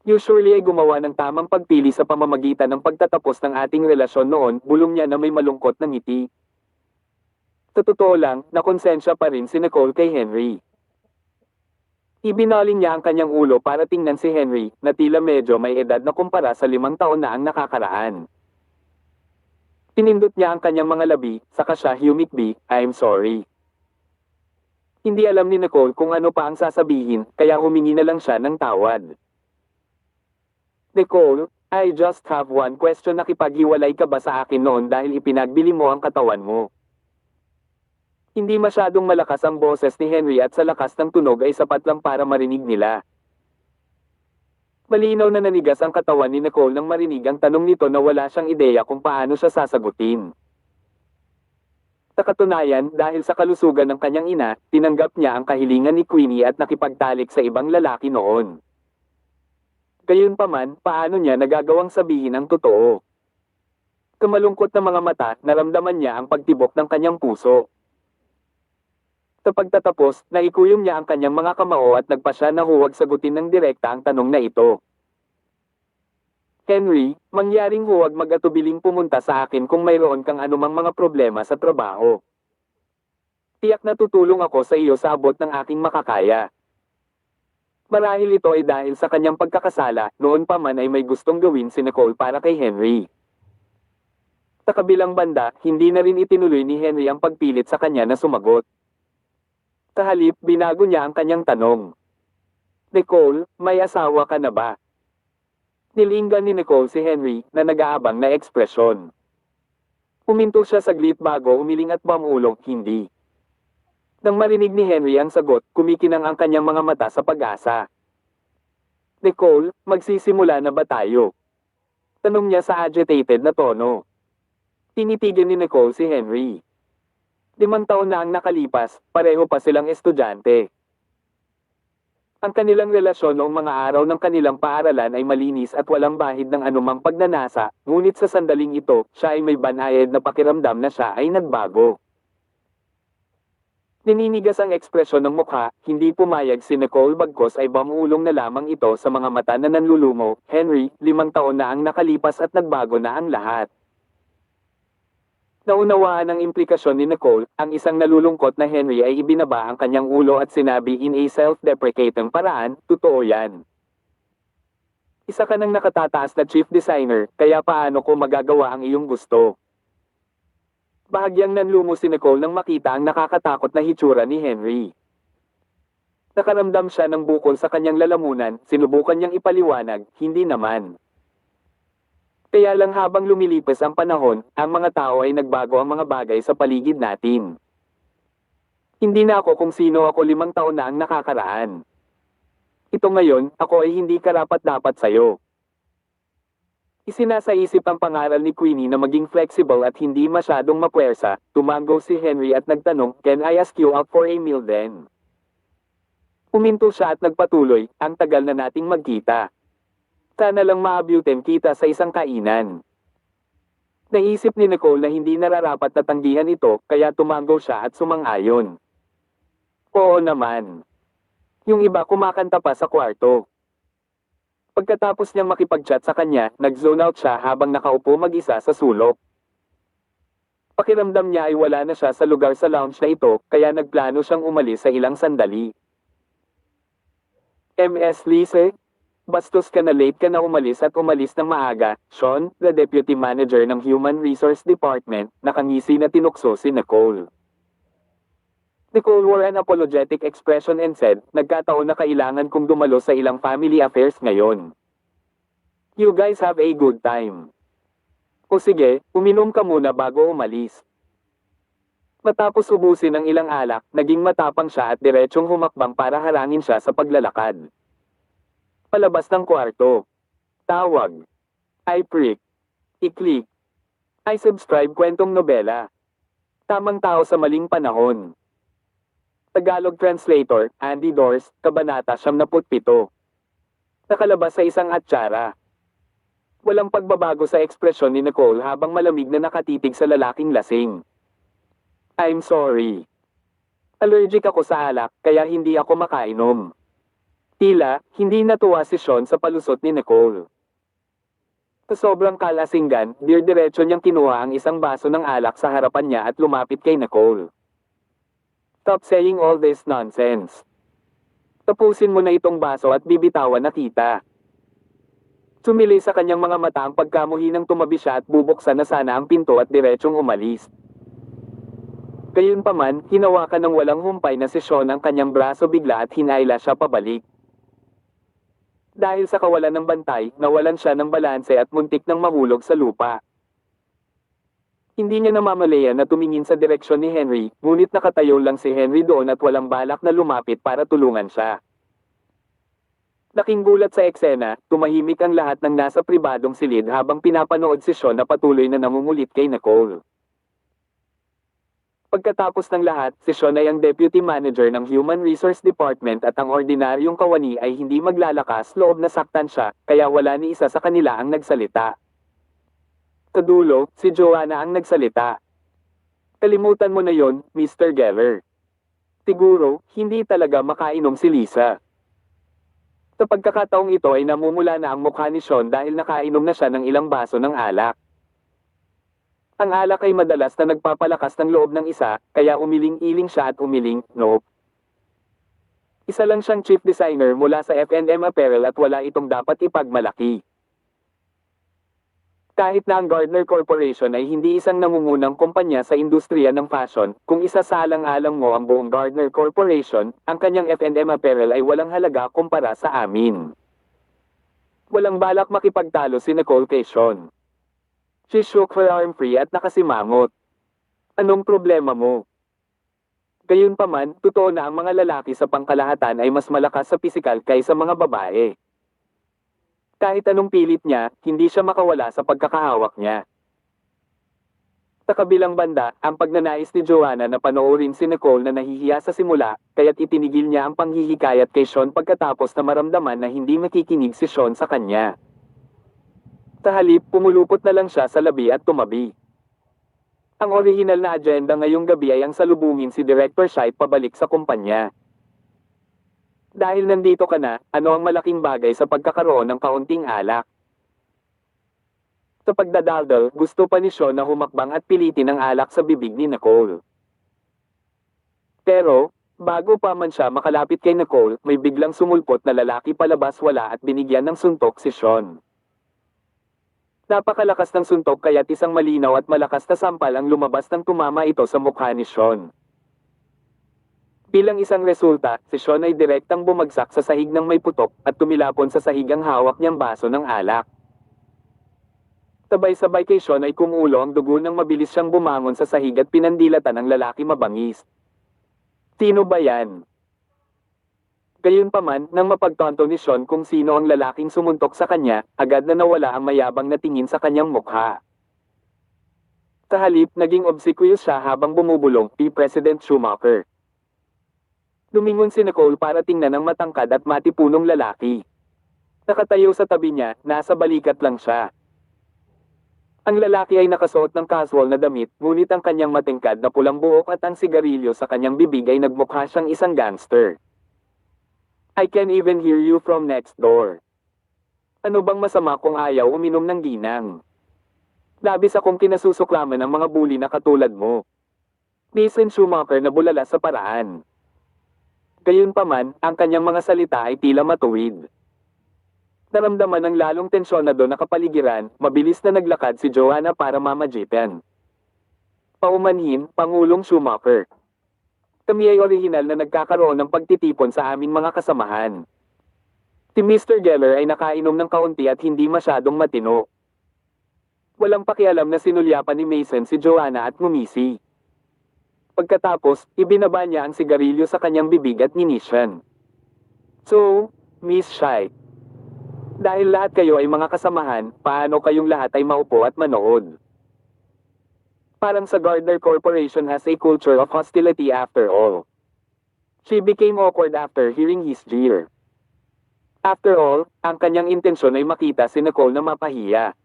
Usually ay gumawa ng tamang pagpili sa pamamagitan ng pagtatapos ng ating relasyon noon, bulong niya na may malungkot na ngiti. Sa totoo lang, nakonsensya pa rin si Nicole kay Henry. Ibinaling niya ang kanyang ulo para tingnan si Henry, na tila medyo may edad na kumpara sa 5 taon na ang nakakaraan. Pinindot niya ang kanyang mga labi, saka siya humikbi, I'm sorry. Hindi alam ni Nicole kung ano pa ang sasabihin, kaya humingi na lang siya ng tawad. Nicole, I just have one question. Nakipaghiwalay ka ba sa akin noon dahil ipinagbili mo ang katawan mo? Hindi masyadong malakas ang boses ni Henry at sa lakas ng tunog ay sapat lang para marinig nila. Malinaw na nanigas ang katawan ni Nicole nang marinig ang tanong nito na wala siyang ideya kung paano siya sasagutin. Sa katunayan, dahil sa kalusugan ng kanyang ina, tinanggap niya ang kahilingan ni Queenie at nakipagtalik sa ibang lalaki noon. Gayunpaman, paano niya nagagawang sabihin ang totoo? Kamalungkot na mga mata, naramdaman niya ang pagtibok ng kanyang puso. Sa pagtatapos, naikuyom niya ang kanyang mga kamao at nagpasya na huwag sagutin ng direkta ang tanong na ito. Henry, mangyaring huwag mag-atubiling pumunta sa akin kung mayroon kang anumang mga problema sa trabaho. Tiyak na tutulong ako sa iyo sa abot ng aking makakaya. Marahil ito ay dahil sa kanyang pagkakasala, noon pa man ay may gustong gawin si Nicole para kay Henry. Sa kabilang banda, hindi na rin itinuloy ni Henry ang pagpilit sa kanya na sumagot. Sa halip, binago niya ang kanyang tanong. Nicole, may asawa ka na ba? Nilinggan ni Nicole si Henry na nag-aabang na ekspresyon. Huminto siya saglit bago umiling at bumulong, hindi. Nang marinig ni Henry ang sagot, kumikinang ang kanyang mga mata sa pag-asa. Nicole, magsisimula na ba tayo? Tanong niya sa agitated na tono. Tinitigan ni Nicole si Henry. 5 taon na ang nakalipas, pareho pa silang estudyante. Ang kanilang relasyon noong mga araw ng kanilang paaralan ay malinis at walang bahid ng anumang pagnanasa, ngunit sa sandaling ito, siya ay may banayad na pakiramdam na siya ay nagbago. Nininigas ang ekspresyon ng mukha, hindi pumayag si Nicole bagkos ay bumulong na lamang ito sa mga mata na nanlulumo. Henry, 5 taon na ang nakalipas at nagbago na ang lahat. Naunawaan ang implikasyon ni Nicole, ang isang nalulungkot na Henry ay ibinaba ang kanyang ulo at sinabi in a self-deprecating paraan, totoo yan. Isa ka ng nakatataas na chief designer, kaya paano ko magagawa ang iyong gusto? Bahagyang nanlumo si Nicole nang makita ang nakakatakot na hitsura ni Henry. Nakaramdam siya ng bukol sa kanyang lalamunan, sinubukan niyang ipaliwanag, hindi naman. Kaya lang habang lumilipas ang panahon, ang mga tao ay nagbago ang mga bagay sa paligid natin. Hindi na ako kung sino ako 5 taon na ang nakakaraan. Ito ngayon, ako ay hindi karapat-dapat sa'yo. Isinasaisip ang pangaral ni Queenie na maging flexible at hindi masyadong mapuwersa, tumango si Henry at nagtanong, can I ask you out for a meal then? Uminto siya at nagpatuloy, ang tagal na nating magkita. Sana lang maabutin kita sa isang kainan. Naisip ni Nicole na hindi nararapat na tanggihan ito, kaya tumango siya at sumang-ayon. Oo naman. Yung iba kumakanta pa sa kwarto. Pagkatapos niyang makipag-chat sa kanya, nag-zone out siya habang nakaupo mag-isa sa sulok. Pakiramdam niya ay wala na siya sa lugar sa lounge na ito, kaya nagplano siyang umalis sa ilang sandali. MS Lise, bastos ka na late ka na umalis at umalis ng maaga. Sean, the deputy manager ng Human Resource Department, nakangisi na tinukso si Nicole. Nicole wore an apologetic expression and said, nagkataon na kailangan kong dumalo sa ilang family affairs ngayon. You guys have a good time. O sige, uminom ka muna bago umalis. Matapos ubusin ang ilang alak, naging matapang siya at diretsong humakbang para harangin siya sa paglalakad. Palabas ng kwarto. Tawag. I-prick. I-click. I-subscribe kwentong nobela. Tamang tao sa maling panahon. Tagalog Translator, Andy Dors, Kabanata 77. Nakalabas sa isang atsara. Walang pagbabago sa ekspresyon ni Nicole habang malamig na nakatitig sa lalaking lasing. I'm sorry. Allergic ako sa alak, kaya hindi ako makainom. Tila, hindi natuwa si Sean sa palusot ni Nicole. Sa sobrang kalasinggan, diretso niyang kinuha ang isang baso ng alak sa harapan niya at lumapit kay Nicole. Stop saying all this nonsense. Tapusin mo na itong baso at bibitawan na kita. Sumili sa kanyang mga mata ang pagkamuhi nang tumabi siya at bubuksan na sana ang pinto at diretsong umalis. Gayunpaman, hinawakan ng walang humpay na si Sean ang kanyang braso bigla at hinayla siya pabalik. Dahil sa kawalan ng bantay, nawalan siya ng balanse at muntik nang mahulog sa lupa. Hindi niya namamalayan na tumingin sa direksyon ni Henry, ngunit nakatayo lang si Henry doon at walang balak na lumapit para tulungan siya. Laking gulat sa eksena, tumahimik ang lahat ng nasa pribadong silid habang pinapanood si Sean na patuloy na nangungulit kay Nicole. Pagkatapos ng lahat, si Sean ay ang Deputy Manager ng Human Resource Department at ang ordinaryong kawani ay hindi maglalakas loob na saktan siya, kaya wala ni isa sa kanila ang nagsalita. Sa dulo, si Joanna ang nagsalita. Kalimutan mo na yon, Mr. Geller. Siguro, hindi talaga makainom si Lisa. Sa pagkakataong ito ay namumula na ang mukha ni Sean dahil nakainom na siya ng ilang baso ng alak. Ang alak ay madalas na nagpapalakas ng loob ng isa, kaya umiling-iling siya at umiling, nope. Isa lang siyang chief designer mula sa F&M Apparel at wala itong dapat ipagmalaki. Kahit na ang Gardner Corporation ay hindi isang nangungunang kumpanya sa industriya ng fashion, kung isasalang-alang mo ang buong Gardner Corporation, ang kanyang F&M Apparel ay walang halaga kumpara sa amin. Walang balak makipagtalo si Nicole kay Sean. She shook her arm free at nakasimangot. Anong problema mo? Gayunpaman, totoo na ang mga lalaki sa pangkalahatan ay mas malakas sa pisikal kaysa mga babae. Kahit anong pilit niya, hindi siya makawala sa pagkakahawak niya. Sa kabilang banda, ang pagnanais ni Joanna na panoorin si Nicole na nahihiya sa simula, kaya't itinigil niya ang panghihikayat kay Sean pagkatapos na maramdaman na hindi makikinig si Sean sa kanya. Sa halip, pumulupot na lang siya sa labi at tumabi. Ang orihinal na agenda ngayong gabi ay ang salubungin si Director Scheidt pabalik sa kumpanya. Dahil nandito ka na, ano ang malaking bagay sa pagkakaroon ng kaunting alak? Sa pagdadaldal, gusto pa ni Sean na humakbang at pilitin ang alak sa bibig ni Nicole. Pero, bago pa man siya makalapit kay Nicole, may biglang sumulpot na lalaki palabas wala at binigyan ng suntok si Sean. Napakalakas ng suntok kaya't isang malinaw at malakas na sampal ang lumabas nang tumama ito sa mukha ni Sean. Bilang isang resulta, si Sean ay direktang bumagsak sa sahig ng may putok at tumilapon sa sahig ang hawak niyang baso ng alak. Sabay-sabay kay Sean ay kumulo ang dugo nang mabilis siyang bumangon sa sahig at pinandilatan ng lalaki mabangis. Sino ba yan? Gayunpaman, nang mapagtanto ni Sean kung sino ang lalaking sumuntok sa kanya, agad na nawala ang mayabang na tingin sa kanyang mukha. Sa halip, naging obsequious siya habang bumubulong, President Schumacher. Lumingon si Nicole para tingnan ang matangkad at matipunong lalaki. Nakatayo sa tabi niya, nasa balikat lang siya. Ang lalaki ay nakasuot ng casual na damit, ngunit ang kanyang matingkad na pulang buhok at ang sigarilyo sa kanyang bibig ay nagmukha siyang isang gangster. I can even hear you from next door. Ano bang masama kung ayaw uminom ng ginang? Labis akong kinasusuklaman ng mga bully na katulad mo. Mason Schumacher na bulala sa paraan. Gayunpaman, ang kanyang mga salita ay tila matuwid. Naramdaman ng lalong tensyonado na kapaligiran, mabilis na naglakad si Joanna para mamajitan. Paumanhin, Pangulong Schumacher. Kami ay orihinal na nagkakaroon ng pagtitipon sa aming mga kasamahan. Si Mr. Geller ay nakainom ng kaunti at hindi masyadong matino. Walang pakialam na sinulyapan ni Mason si Joanna at ngumisi. Pagkatapos, ibinaba niya ang sigarilyo sa kanyang bibig at ninisyan. So, Miss Shai, dahil lahat kayo ay mga kasamahan, paano kayong lahat ay maupo at manood? Parang sa Gardner Corporation has a culture of hostility after all. She became awkward after hearing his jeer. After all, ang kanyang intensyon ay makita si Nicole na mapahiya.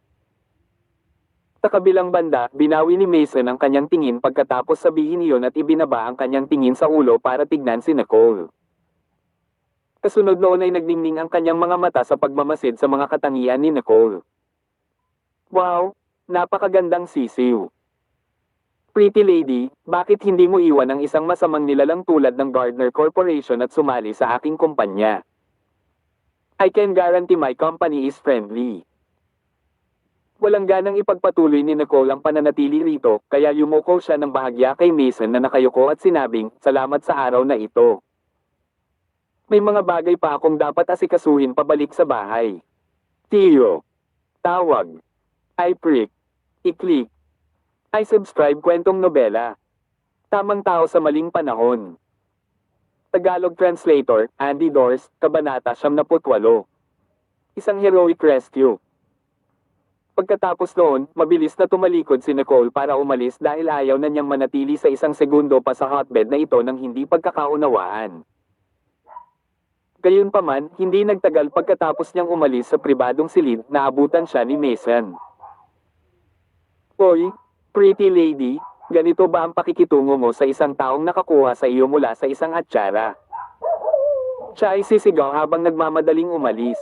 Sa kabilang banda, binawi ni Mason ang kanyang tingin pagkatapos sabihin iyon at ibinaba ang kanyang tingin sa ulo para tignan si Nicole. Kasunod noon ay nagningning ang kanyang mga mata sa pagmamasid sa mga katangian ni Nicole. Wow, napakagandang sisiw. Pretty lady, bakit hindi mo iwan ang isang masamang nilalang tulad ng Gardner Corporation at sumali sa aking kumpanya? I can guarantee my company is friendly. Walang ganang ipagpatuloy ni Nicole ang pananatili rito, kaya yumuko siya ng bahagya kay Mason na nakayuko at sinabing, salamat sa araw na ito. May mga bagay pa akong dapat asikasuhin pabalik sa bahay. Tiyo. Tawag. I prick. I-click. I subscribe kwentong nobela. Tamang tao sa maling panahon. Tagalog Translator, Andy Dors, Kabanata 78. Isang heroic rescue. Pagkatapos noon, mabilis na tumalikod si Nicole para umalis dahil ayaw na niyang manatili sa isang segundo pa sa hotbed na ito ng hindi pagkakaunawaan. Gayunpaman, hindi nagtagal pagkatapos niyang umalis sa pribadong silid, naabutan siya ni Mason. Hoy, pretty lady, ganito ba ang pakikitungo mo sa isang taong nakakuha sa iyo mula sa isang atsara? Siya ay sisigaw habang nagmamadaling umalis.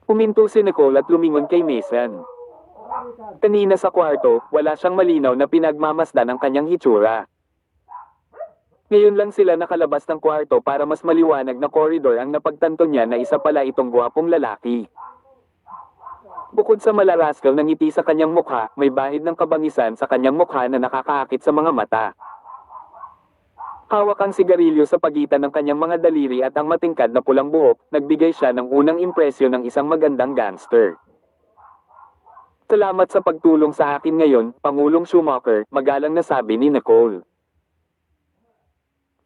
Huminto si Nicole at lumingon kay Mason. Kanina sa kwarto, wala siyang malinaw na pinagmamasdan ang kanyang hitsura. Ngayon lang sila nakalabas ng kwarto para mas maliwanag na koridor ang napagtanto niya na isa pala itong gwapong lalaki. Bukod sa malaraskal na ngiti sa kanyang mukha, may bahid ng kabangisan sa kanyang mukha na nakakaakit sa mga mata. Hawak ang sigarilyo sa pagitan ng kanyang mga daliri at ang matingkad na pulang buhok, nagbigay siya ng unang impresyon ng isang magandang gangster. Salamat sa pagtulong sa akin ngayon, Pangulong Schumacher, magalang na sabi ni Nicole.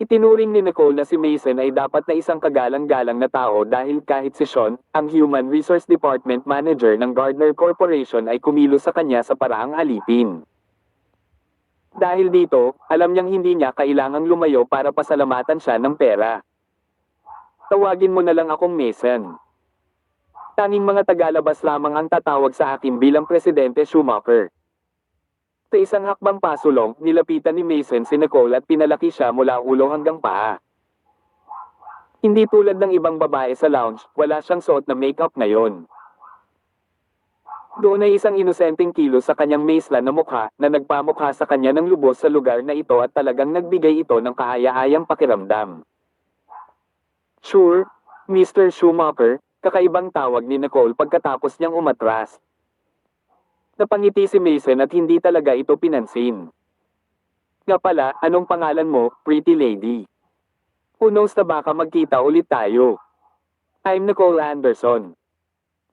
Itinuring ni Nicole na si Mason ay dapat na isang kagalang-galang na tao dahil kahit si Sean, ang Human Resource Department Manager ng Gardner Corporation ay kumilos sa kanya sa paraang alipin. Dahil dito, alam niyang hindi niya kailangang lumayo para pasalamatan siya ng pera. Tawagin mo na lang akong Mason. Tanging mga tagalabas lamang ang tatawag sa akin bilang Presidente Schumacher. Sa isang hakbang pasulong, nilapitan ni Mason si Nicole at pinalaki siya mula ulo hanggang paa. Hindi tulad ng ibang babae sa lounge, wala siyang suot na makeup ngayon. Doon ay isang inosenteng kilos sa kanyang maisla na mukha na nagpamukha sa kanya ng lubos sa lugar na ito at talagang nagbigay ito ng kaaya-ayang pakiramdam. Sure, Mr. Schumacher, kakaibang tawag ni Nicole pagkatapos niyang umatras. Napangiti si Mason at hindi talaga ito pinansin. Nga pala, anong pangalan mo, pretty lady? Who knows na baka magkita ulit tayo? I'm Nicole Anderson.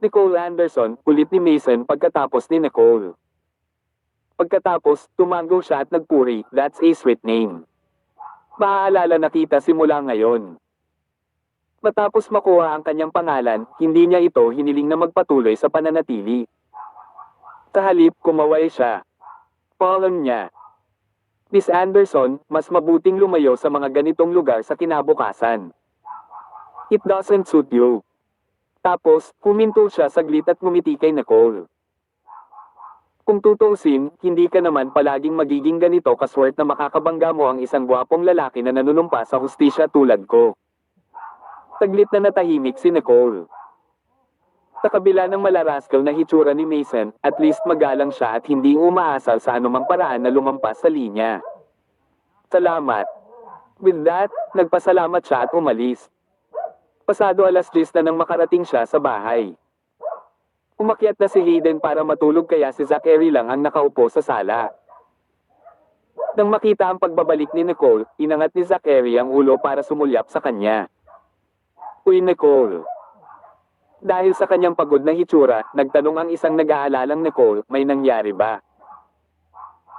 Nicole Anderson, ulit ni Mason pagkatapos ni Nicole. Pagkatapos, tumango siya at nagpuri, that's a sweet name. Maaalala na kita simula ngayon. Matapos makuha ang kanyang pangalan, hindi niya ito hiniling na magpatuloy sa pananatili. Sa halip, kumaway siya. Paulam niya. Miss Anderson, mas mabuting lumayo sa mga ganitong lugar sa kinabukasan. It doesn't suit you. Tapos, huminto siya saglit at ngumiti kay Nicole. Kung tutuusin, hindi ka naman palaging magiging ganito kaswert na makakabangga mo ang isang gwapong lalaki na nanunumpa sa hustisya tulad ko. Saglit na natahimik si Nicole. Sa kabila ng malaraskal na hitsura ni Mason, at least magalang siya at hindi umaasal sa anumang paraan na lumampas sa linya. Salamat. With that, nagpasalamat siya at umalis. Pasado 10:00 na nang makarating siya sa bahay. Umakyat na si Hayden para matulog kaya si Zachary lang ang nakaupo sa sala. Nang makita ang pagbabalik ni Nicole, inangat ni Zachary ang ulo para sumulyap sa kanya. Uy Nicole. Dahil sa kanyang pagod na hitsura, nagtanong ang isang nag-aalalang Nicole, may nangyari ba?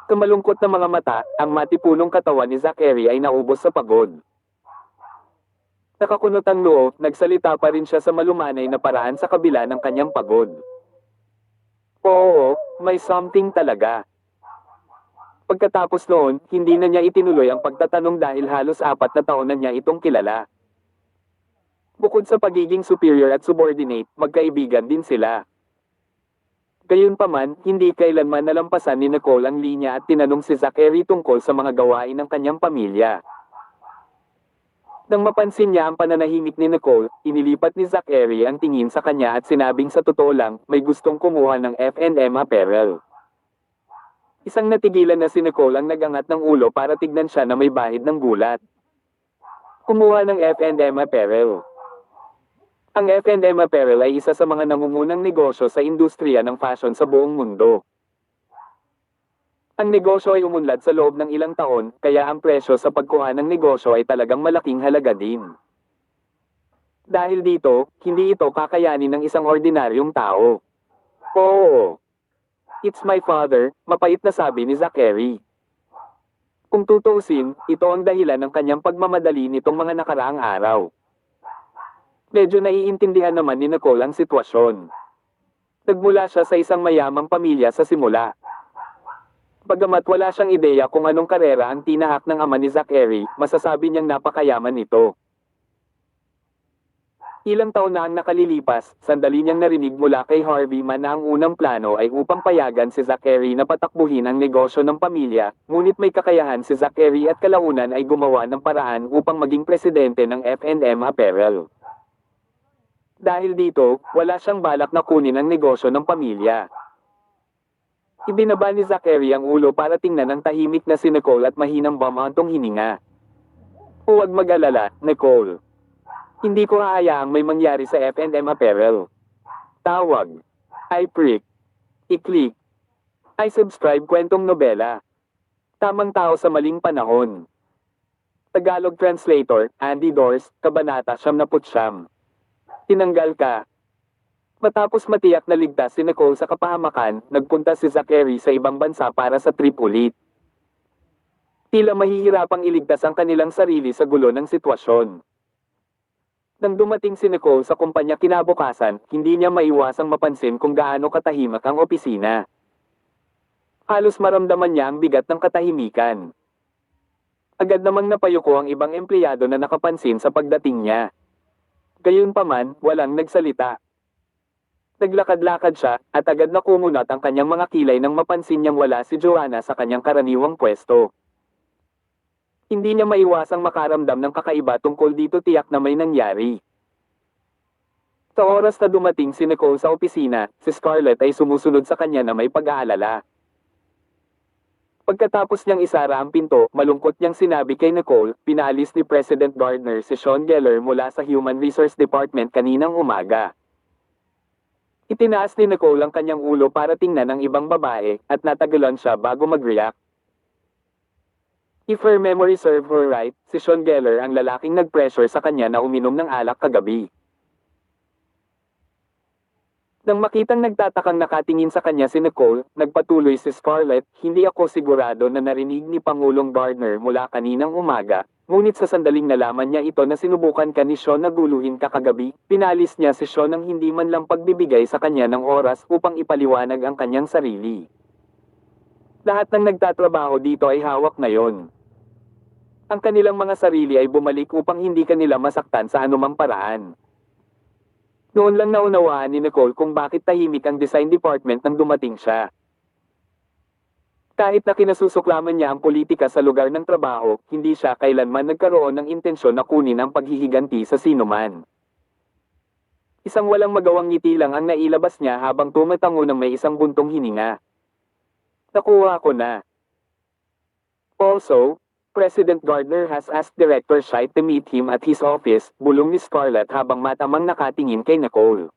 Sa malungkot na mga mata, ang matipunong katawan ni Zachary ay naubos sa pagod. Nakakunot ang noo, nagsalita pa rin siya sa malumanay na paraan sa kabila ng kanyang pagod. Oo, may something talaga. Pagkatapos noon, hindi na niya itinuloy ang pagtatanong dahil halos 4 na taon na niya itong kilala. Bukod sa pagiging superior at subordinate, magkaibigan din sila. Gayunpaman, hindi kailanman nalampasan ni Nicole ang linya at tinanong si Zachary tungkol sa mga gawain ng kanyang pamilya. Nang mapansin niya ang pananahimik ni Nicole, inilipat ni Zachary ang tingin sa kanya at sinabing sa totoo lang, may gustong kumuha ng F&M apparel. Isang natigilan na si Nicole ang nagangat ng ulo para tignan siya na may bahid ng gulat. Kumuha ng F&M apparel. Ang F&M apparel ay isa sa mga nangungunang negosyo sa industriya ng fashion sa buong mundo. Ang negosyo ay umunlad sa loob ng ilang taon, kaya ang presyo sa pagkuha ng negosyo ay talagang malaking halaga din. Dahil dito, hindi ito kakayanin ng isang ordinaryong tao. Oo. It's my father, mapait na sabi ni Zachary. Kung tutuusin, ito ang dahilan ng kanyang pagmamadali nitong mga nakaraang araw. Medyo naiintindihan naman ni Nicole ang sitwasyon. Nagmula siya sa isang mayamang pamilya sa simula. Bagamat wala siyang ideya kung anong karera ang tinahak ng ama ni Zachary, masasabi niyang napakayaman nito. Ilang taon na ang nakalilipas, sandali niyang narinig mula kay Harvey man na ang unang plano ay upang payagan si Zachary na patakbuhin ang negosyo ng pamilya, ngunit may kakayahan si Zachary at kalaunan ay gumawa ng paraan upang maging presidente ng F&M Apparel. Dahil dito, wala siyang balak na kunin ang negosyo ng pamilya. Ibinaba ni Zachary ang ulo para tingnan ang tahimik na si Nicole at mahinang bumantong hininga. Huwag mag-alala, Nicole. Hindi ko haayaang may mangyari sa F&M Apparel. Tawag. I-prick. I-click. I-subscribe kwentong nobela. Tamang tao sa maling panahon. Tagalog Translator, Andy Dors, Kabanata 79. Tinanggal ka. Matapos matiyak na ligtas si Nicole sa kapahamakan, nagpunta si Zachary sa ibang bansa para sa trip ulit. Tila mahihirapang iligtas ang kanilang sarili sa gulo ng sitwasyon. Nang dumating si Nicole sa kumpanya kinabukasan, hindi niya maiwasang mapansin kung gaano katahimik ang opisina. Halos maramdaman niya ang bigat ng katahimikan. Agad namang napayuko ang ibang empleyado na nakapansin sa pagdating niya. Gayunpaman, walang nagsalita. Naglakad-lakad siya, at agad na kumunat ang kanyang mga kilay nang mapansin niyang wala si Joanna sa kanyang karaniwang pwesto. Hindi niya maiwasang makaramdam ng kakaiba tungkol dito, tiyak na may nangyari. Sa oras na dumating si Nicole sa opisina, si Scarlett ay sumusunod sa kanya na may pag-aalala. Pagkatapos niyang isara ang pinto, malungkot niyang sinabi kay Nicole, pinaalis ni President Gardner si Sean Geller mula sa Human Resource Department kaninang umaga. Itinaas ni Nicole ang kanyang ulo para tingnan ang ibang babae, at natagalan siya bago mag-react. If her memory serve her right, si Sean Geller ang lalaking nag-pressure sa kanya na uminom ng alak kagabi. Nang makitang nagtatakang nakatingin sa kanya si Nicole, nagpatuloy si Scarlett, hindi ako sigurado na narinig ni Pangulong Gardner mula kaninang umaga, ngunit sa sandaling nalaman niya ito na sinubukan ka ni Sean na guluhin ka kagabi, pinalis niya si Sean ng hindi man lang pagbibigay sa kanya ng oras upang ipaliwanag ang kanyang sarili. Lahat ng nagtatrabaho dito ay hawak ngayon. Ang kanilang mga sarili ay bumalik upang hindi kanila masaktan sa anumang paraan. Noon lang naunawaan ni Nicole kung bakit tahimik ang design department nang dumating siya. Kahit na kinasusuklaman niya ang politika sa lugar ng trabaho, hindi siya kailanman nagkaroon ng intensyon na kunin ang paghihiganti sa sinuman. Isang walang magawang ngiti lang ang nailabas niya habang tumatango ng may isang buntong hininga. Nakuha ko na. Also, President Gardner has asked Director Scheidt to meet him at his office, bulong ni Scarlett habang matamang nakatingin kay Nicole.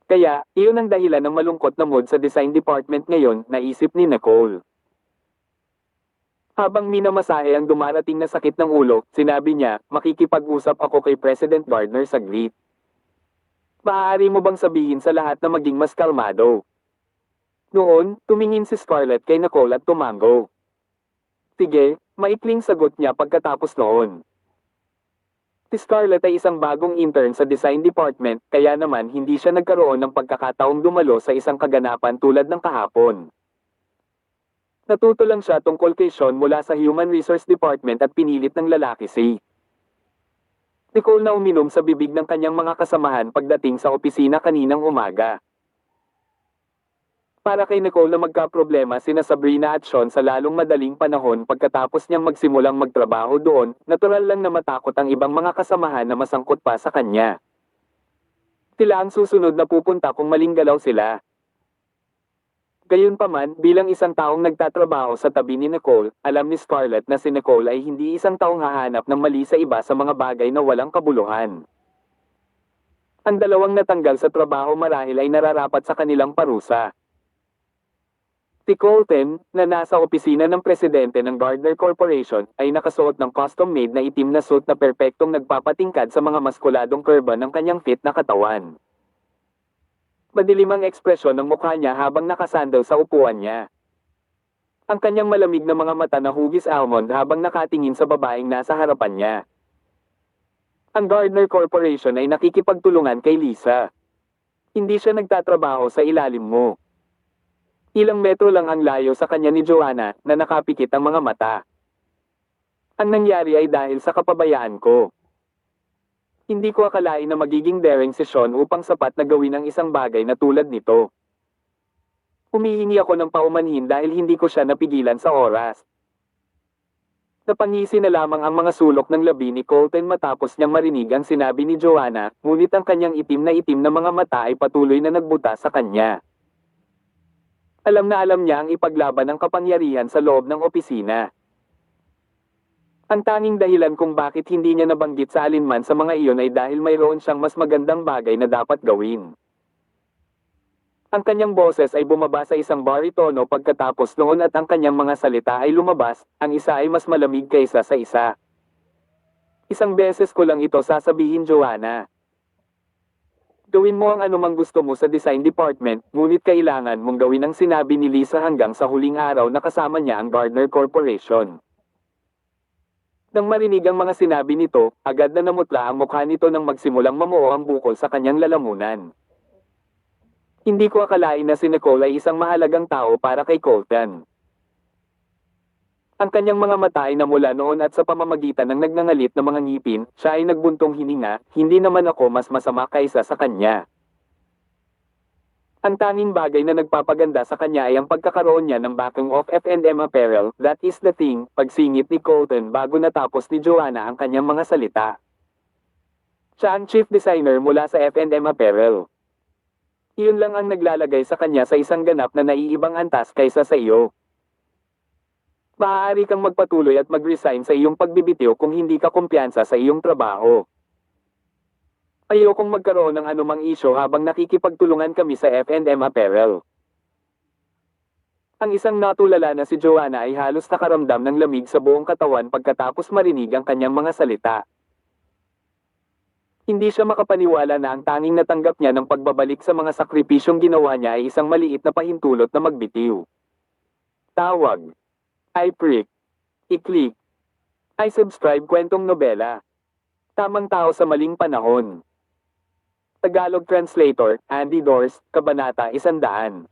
Kaya, iyon ang dahilan ng malungkot na mood sa design department ngayon, naisip ni Nicole. Habang minamasahe ang dumarating na sakit ng ulo, sinabi niya, makikipag-usap ako kay President Gardner saglit. Maaari mo bang sabihin sa lahat na maging mas kalmado? Noon, tumingin si Scarlett kay Nicole at tumango. Sige, maikling sagot niya pagkatapos noon. Si Scarlett ay isang bagong intern sa design department, kaya naman hindi siya nagkaroon ng pagkakataong dumalo sa isang kaganapan tulad ng kahapon. Natuto lang siya tungkol kay Sean mula sa Human Resource Department at pinilit ng lalaki si Nicole na uminom sa bibig ng kanyang mga kasamahan pagdating sa opisina kaninang umaga. Para kay Nicole na magkaproblema sina Sabrina at Sean sa lalong madaling panahon pagkatapos niyang magsimulang magtrabaho doon, natural lang na matakot ang ibang mga kasamahan na masangkot pa sa kanya. Sila ang susunod na pupunta kung maling galaw sila. Gayunpaman, bilang isang taong nagtatrabaho sa tabi ni Nicole, alam ni Scarlett na si Nicole ay hindi isang taong hahanap ng mali sa iba sa mga bagay na walang kabuluhan. Ang dalawang natanggal sa trabaho marahil ay nararapat sa kanilang parusa. Si Colton, na nasa opisina ng presidente ng Gardner Corporation, ay nakasuot ng custom-made na itim na suit na perpektong nagpapatingkad sa mga maskuladong kurba ng kanyang fit na katawan. Madilim ang ekspresyon ng mukha niya habang nakasandal sa upuan niya. Ang kanyang malamig na mga mata na hugis almond habang nakatingin sa babaeng nasa harapan niya. Ang Gardner Corporation ay nakikipagtulungan kay Lisa. Hindi siya nagtatrabaho sa ilalim mo. Ilang metro lang ang layo sa kanya ni Joanna na nakapikit ang mga mata. Ang nangyari ay dahil sa kapabayaan ko. Hindi ko akalain na magiging daring si Sean upang sapat na gawin ang isang bagay na tulad nito. Humihingi ako ng paumanhin dahil hindi ko siya napigilan sa oras. Napangisi na lamang ang mga sulok ng labi ni Colton matapos niyang marinig ang sinabi ni Joanna, ngunit ang kanyang itim na mga mata ay patuloy na nagbuta sa kanya. Alam na alam niya ang ipaglaban ng kapangyarihan sa loob ng opisina. Ang tanging dahilan kung bakit hindi niya nabanggit sa alinman sa mga iyon ay dahil mayroon siyang mas magandang bagay na dapat gawin. Ang kanyang boses ay bumaba sa isang baritono pagkatapos noon at ang kanyang mga salita ay lumabas, ang isa ay mas malamig kaysa sa isa. Isang beses ko lang ito sasabihin, Joanna. Gawin mo ang anumang gusto mo sa design department, ngunit kailangan mong gawin ang sinabi ni Lisa hanggang sa huling araw na kasama niya ang Gardner Corporation. Nang marinig ang mga sinabi nito, agad na namutla ang mukha nito nang magsimulang mamuo ang bukol sa kanyang lalamunan. Hindi ko akalain na si Nicole ay isang mahalagang tao para kay Colton. Ang kanyang mga mata ay namula noon at sa pamamagitan ng nagngangalit na mga ngipin, siya ay nagbuntong hininga, hindi naman ako mas masama kaysa sa kanya. Ang tanging bagay na nagpapaganda sa kanya ay ang pagkakaroon niya ng backing of F&M Apparel, that is the thing, pagsingit ni Colton bago natapos ni Joanna ang kanyang mga salita. Siya ang chief designer mula sa F&M Apparel. Iyon lang ang naglalagay sa kanya sa isang ganap na naiibang antas kaysa sa iyo. Maaari kang magpatuloy at mag-resign sa iyong pagbibitiw kung hindi ka kumpiyansa sa iyong trabaho. Ayokong magkaroon ng anumang isyo habang nakikipagtulungan kami sa F&M Apparel. Ang isang natulala na si Joanna ay halos nakaramdam ng lamig sa buong katawan pagkatapos marinig ang kanyang mga salita. Hindi siya makapaniwala na ang tanging natanggap niya ng pagbabalik sa mga sakripisyong ginawa niya ay isang maliit na pahintulot na magbitiw. Tawag. I-prick. I-click. I-subscribe kwentong nobela. Tamang tao sa maling panahon. Tagalog Translator, Andy Dors, Kabanata 100.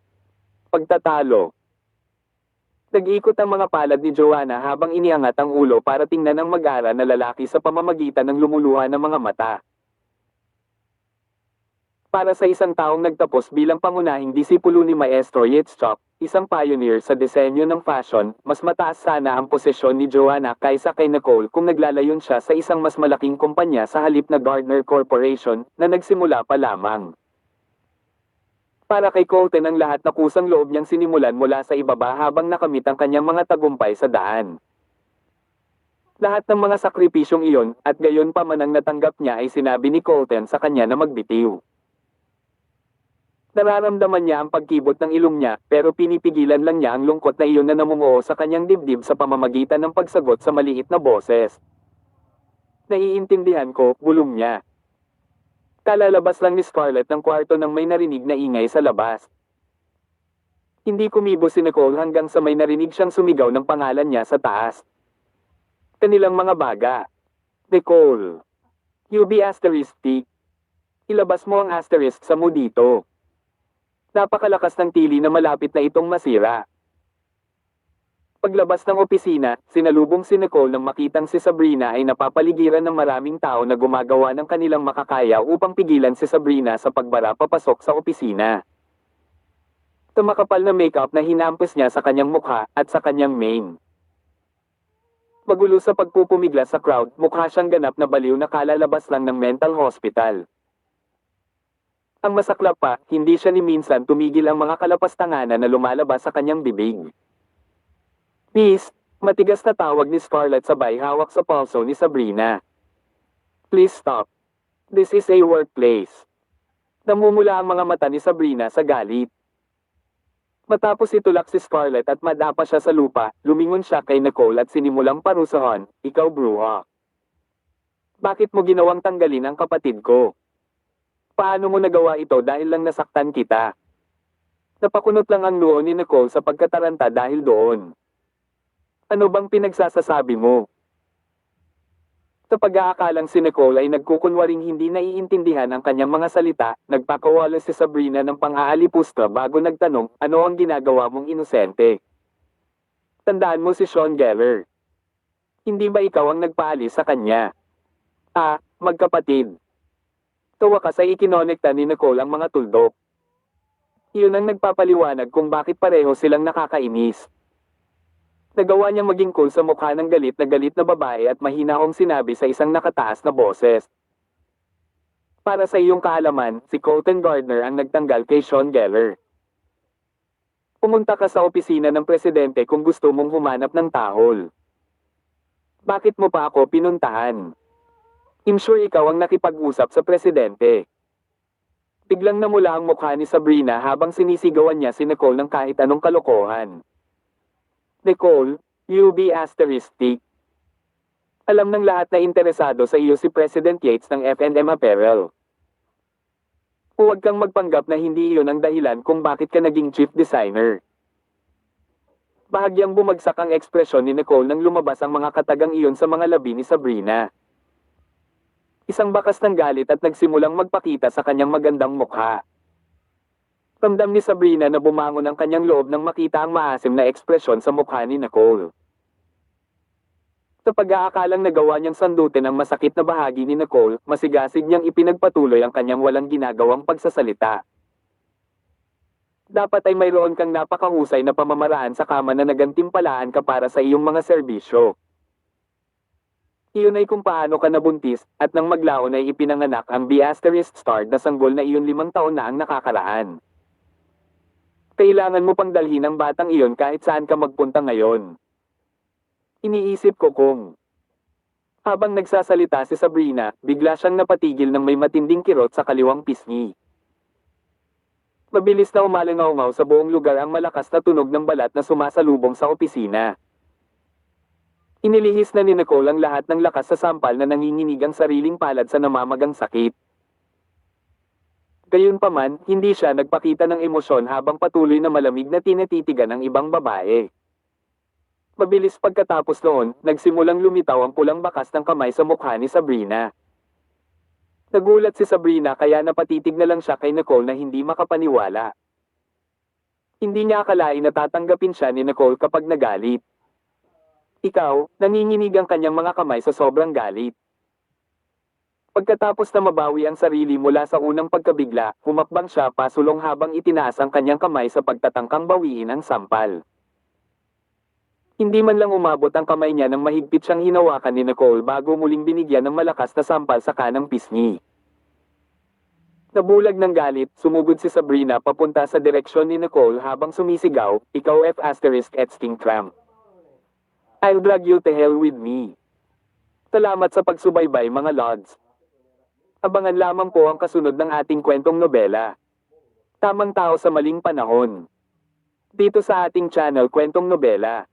Pagtatalo. Nag-ikot ang mga palad ni Joanna habang iniangat ang ulo para tingnan ang mag-ara na lalaki sa pamamagitan ng lumuluha ng mga mata. Para sa isang taong nagtapos bilang pangunahing disipulo ni Maestro Yitzchak, isang pioneer sa disenyo ng fashion, mas mataas sana ang posisyon ni Joanna kaysa kay Nicole kung naglalayon siya sa isang mas malaking kumpanya sa halip na Gardner Corporation, na nagsimula pa lamang. Para kay Colton ang lahat na kusang loob niyang sinimulan mula sa ibaba habang nakamit ang kanyang mga tagumpay sa daan. Lahat ng mga sakripisyong iyon, at gayon pa man ang natanggap niya ay sinabi ni Colton sa kanya na magbitiw. Nararamdaman niya ang pagkibot ng ilong niya, pero pinipigilan lang niya ang lungkot na iyon na namumuo sa kanyang dibdib sa pamamagitan ng pagsagot sa maliit na boses. Naiintindihan ko, bulong niya. Kalalabas lang ni Scarlett ng kwarto nang may narinig na ingay sa labas. Hindi kumibo si Nicole hanggang sa may narinig siyang sumigaw ng pangalan niya sa taas. Kanilang mga baga. Nicole. UB asterisk. Ilabas mo ang asterisk sa mo dito. Napakalakas ng tili na malapit na itong masira. Paglabas ng opisina, sinalubong si Nicole nang makitang si Sabrina ay napapaligiran ng maraming tao na gumagawa ng kanilang makakaya upang pigilan si Sabrina sa pagbara papasok sa opisina. Tumakapal na makeup na hinampos niya sa kanyang mukha at sa kanyang mane. Magulo sa pagpupumigla sa crowd, mukha siyang ganap na baliw na kalalabas lang ng mental hospital. Ang masaklap pa, hindi siya ni minsan tumigil ang mga kalapastanganan na lumalabas sa kanyang bibig. Miss, matigas na tawag ni Scarlett sabay hawak sa palso ni Sabrina. Please stop. This is a workplace. Namumula ang mga mata ni Sabrina sa galit. Matapos itulak si Scarlett at madapa siya sa lupa, lumingon siya kay Nicole at sinimulang parusahan, ikaw bruha. Bakit mo ginawang tanggalin ang kapatid ko? Paano mo nagawa ito dahil lang nasaktan kita? Napakunot lang ang noo ni Nicole sa pagkataranta dahil doon. Ano bang pinagsasasabi mo? Sa pag-aakalang si Nicole ay nagkukunwaring hindi naiintindihan ang kanyang mga salita, nagpakawala si Sabrina ng pang-aalipusta bago nagtanong, ano ang ginagawa mong inosente? Tandaan mo si Sean Geller. Hindi ba ikaw ang nagpaalis sa kanya? Ah, magkapatid. Sa wakas ay ikinonekta ni Nicole ang mga tuldok. Iyon ang nagpapaliwanag kung bakit pareho silang nakakainis. Nagawa niyang maging cool sa mukha ng galit na babae at mahinahong sinabi sa isang nakataas na boses. Para sa iyong kaalaman, si Colton Gardner ang nagtanggal kay Sean Geller. Pumunta ka sa opisina ng presidente kung gusto mong humanap ng tahol. Bakit mo pa ako pinuntahan? I'm sure ikaw ang nakipag-usap sa presidente. Biglang namula ang mukha ni Sabrina habang sinisigawan niya si Nicole ng kahit anong kalokohan. Nicole, UB asterisk. Alam ng lahat na interesado sa iyo si President Yates ng F&M Apparel. Huwag kang magpanggap na hindi iyon ang dahilan kung bakit ka naging chief designer. Bahagyang bumagsak ang ekspresyon ni Nicole nang lumabas ang mga katagang iyon sa mga labi ni Sabrina. Isang bakas ng galit at nagsimulang magpakita sa kanyang magandang mukha. Ramdam ni Sabrina na bumangon ang kanyang loob nang makita ang maasim na ekspresyon sa mukha ni Nicole. Sa pag-aakalang nagawa niyang sandutin ang masakit na bahagi ni Nicole, masigasig niyang ipinagpatuloy ang kanyang walang ginagawang pagsasalita. Dapat ay mayroon kang napakahusay na pamamaraan sa kama na nagantimpalaan ka para sa iyong mga serbisyo. Iyon ay kung paano ka nabuntis, at nang maglaon ay ipinanganak ang B*** na sanggol na iyon 5 taon na ang nakakaraan. Kailangan mo pang dalhin ang batang iyon kahit saan ka magpunta ngayon. Iniisip ko kung... Habang nagsasalita si Sabrina, bigla siyang napatigil ng may matinding kirot sa kaliwang pisngi. Mabilis na umalangaw-ngaw sa buong lugar ang malakas na tunog ng balat na sumasalubong sa opisina. Inilihis na ni Nicole ang lahat ng lakas sa sampal na nanginginig ang sariling palad sa namamagang sakit. Gayunpaman, hindi siya nagpakita ng emosyon habang patuloy na malamig na tinatitigan ng ibang babae. Mabilis pagkatapos noon, nagsimulang lumitaw ang pulang bakas ng kamay sa mukha ni Sabrina. Nagulat si Sabrina kaya napatitig na lang siya kay Nicole na hindi makapaniwala. Hindi niya akalain na tatanggapin siya ni Nicole kapag nagalit. Ikaw, nanginginig ang kanyang mga kamay sa sobrang galit. Pagkatapos na mabawi ang sarili mula sa unang pagkabigla, humakbang siya pasulong habang itinaas ang kanyang kamay sa pagtatangkang bawiin ang sampal. Hindi man lang umabot ang kamay niya nang mahigpit siyang hinawakan ni Nicole bago muling binigyan ng malakas na sampal sa kanang pisngi. Nabulag ng galit, sumugod si Sabrina papunta sa direksyon ni Nicole habang sumisigaw, ikaw F*** Sting Tramp. I'll drag you to hell with me. Salamat sa pagsubaybay mga lods. Abangan lamang po ang kasunod ng ating kwentong nobela. Tamang tao sa maling panahon. Dito sa ating channel Kwentong Nobela.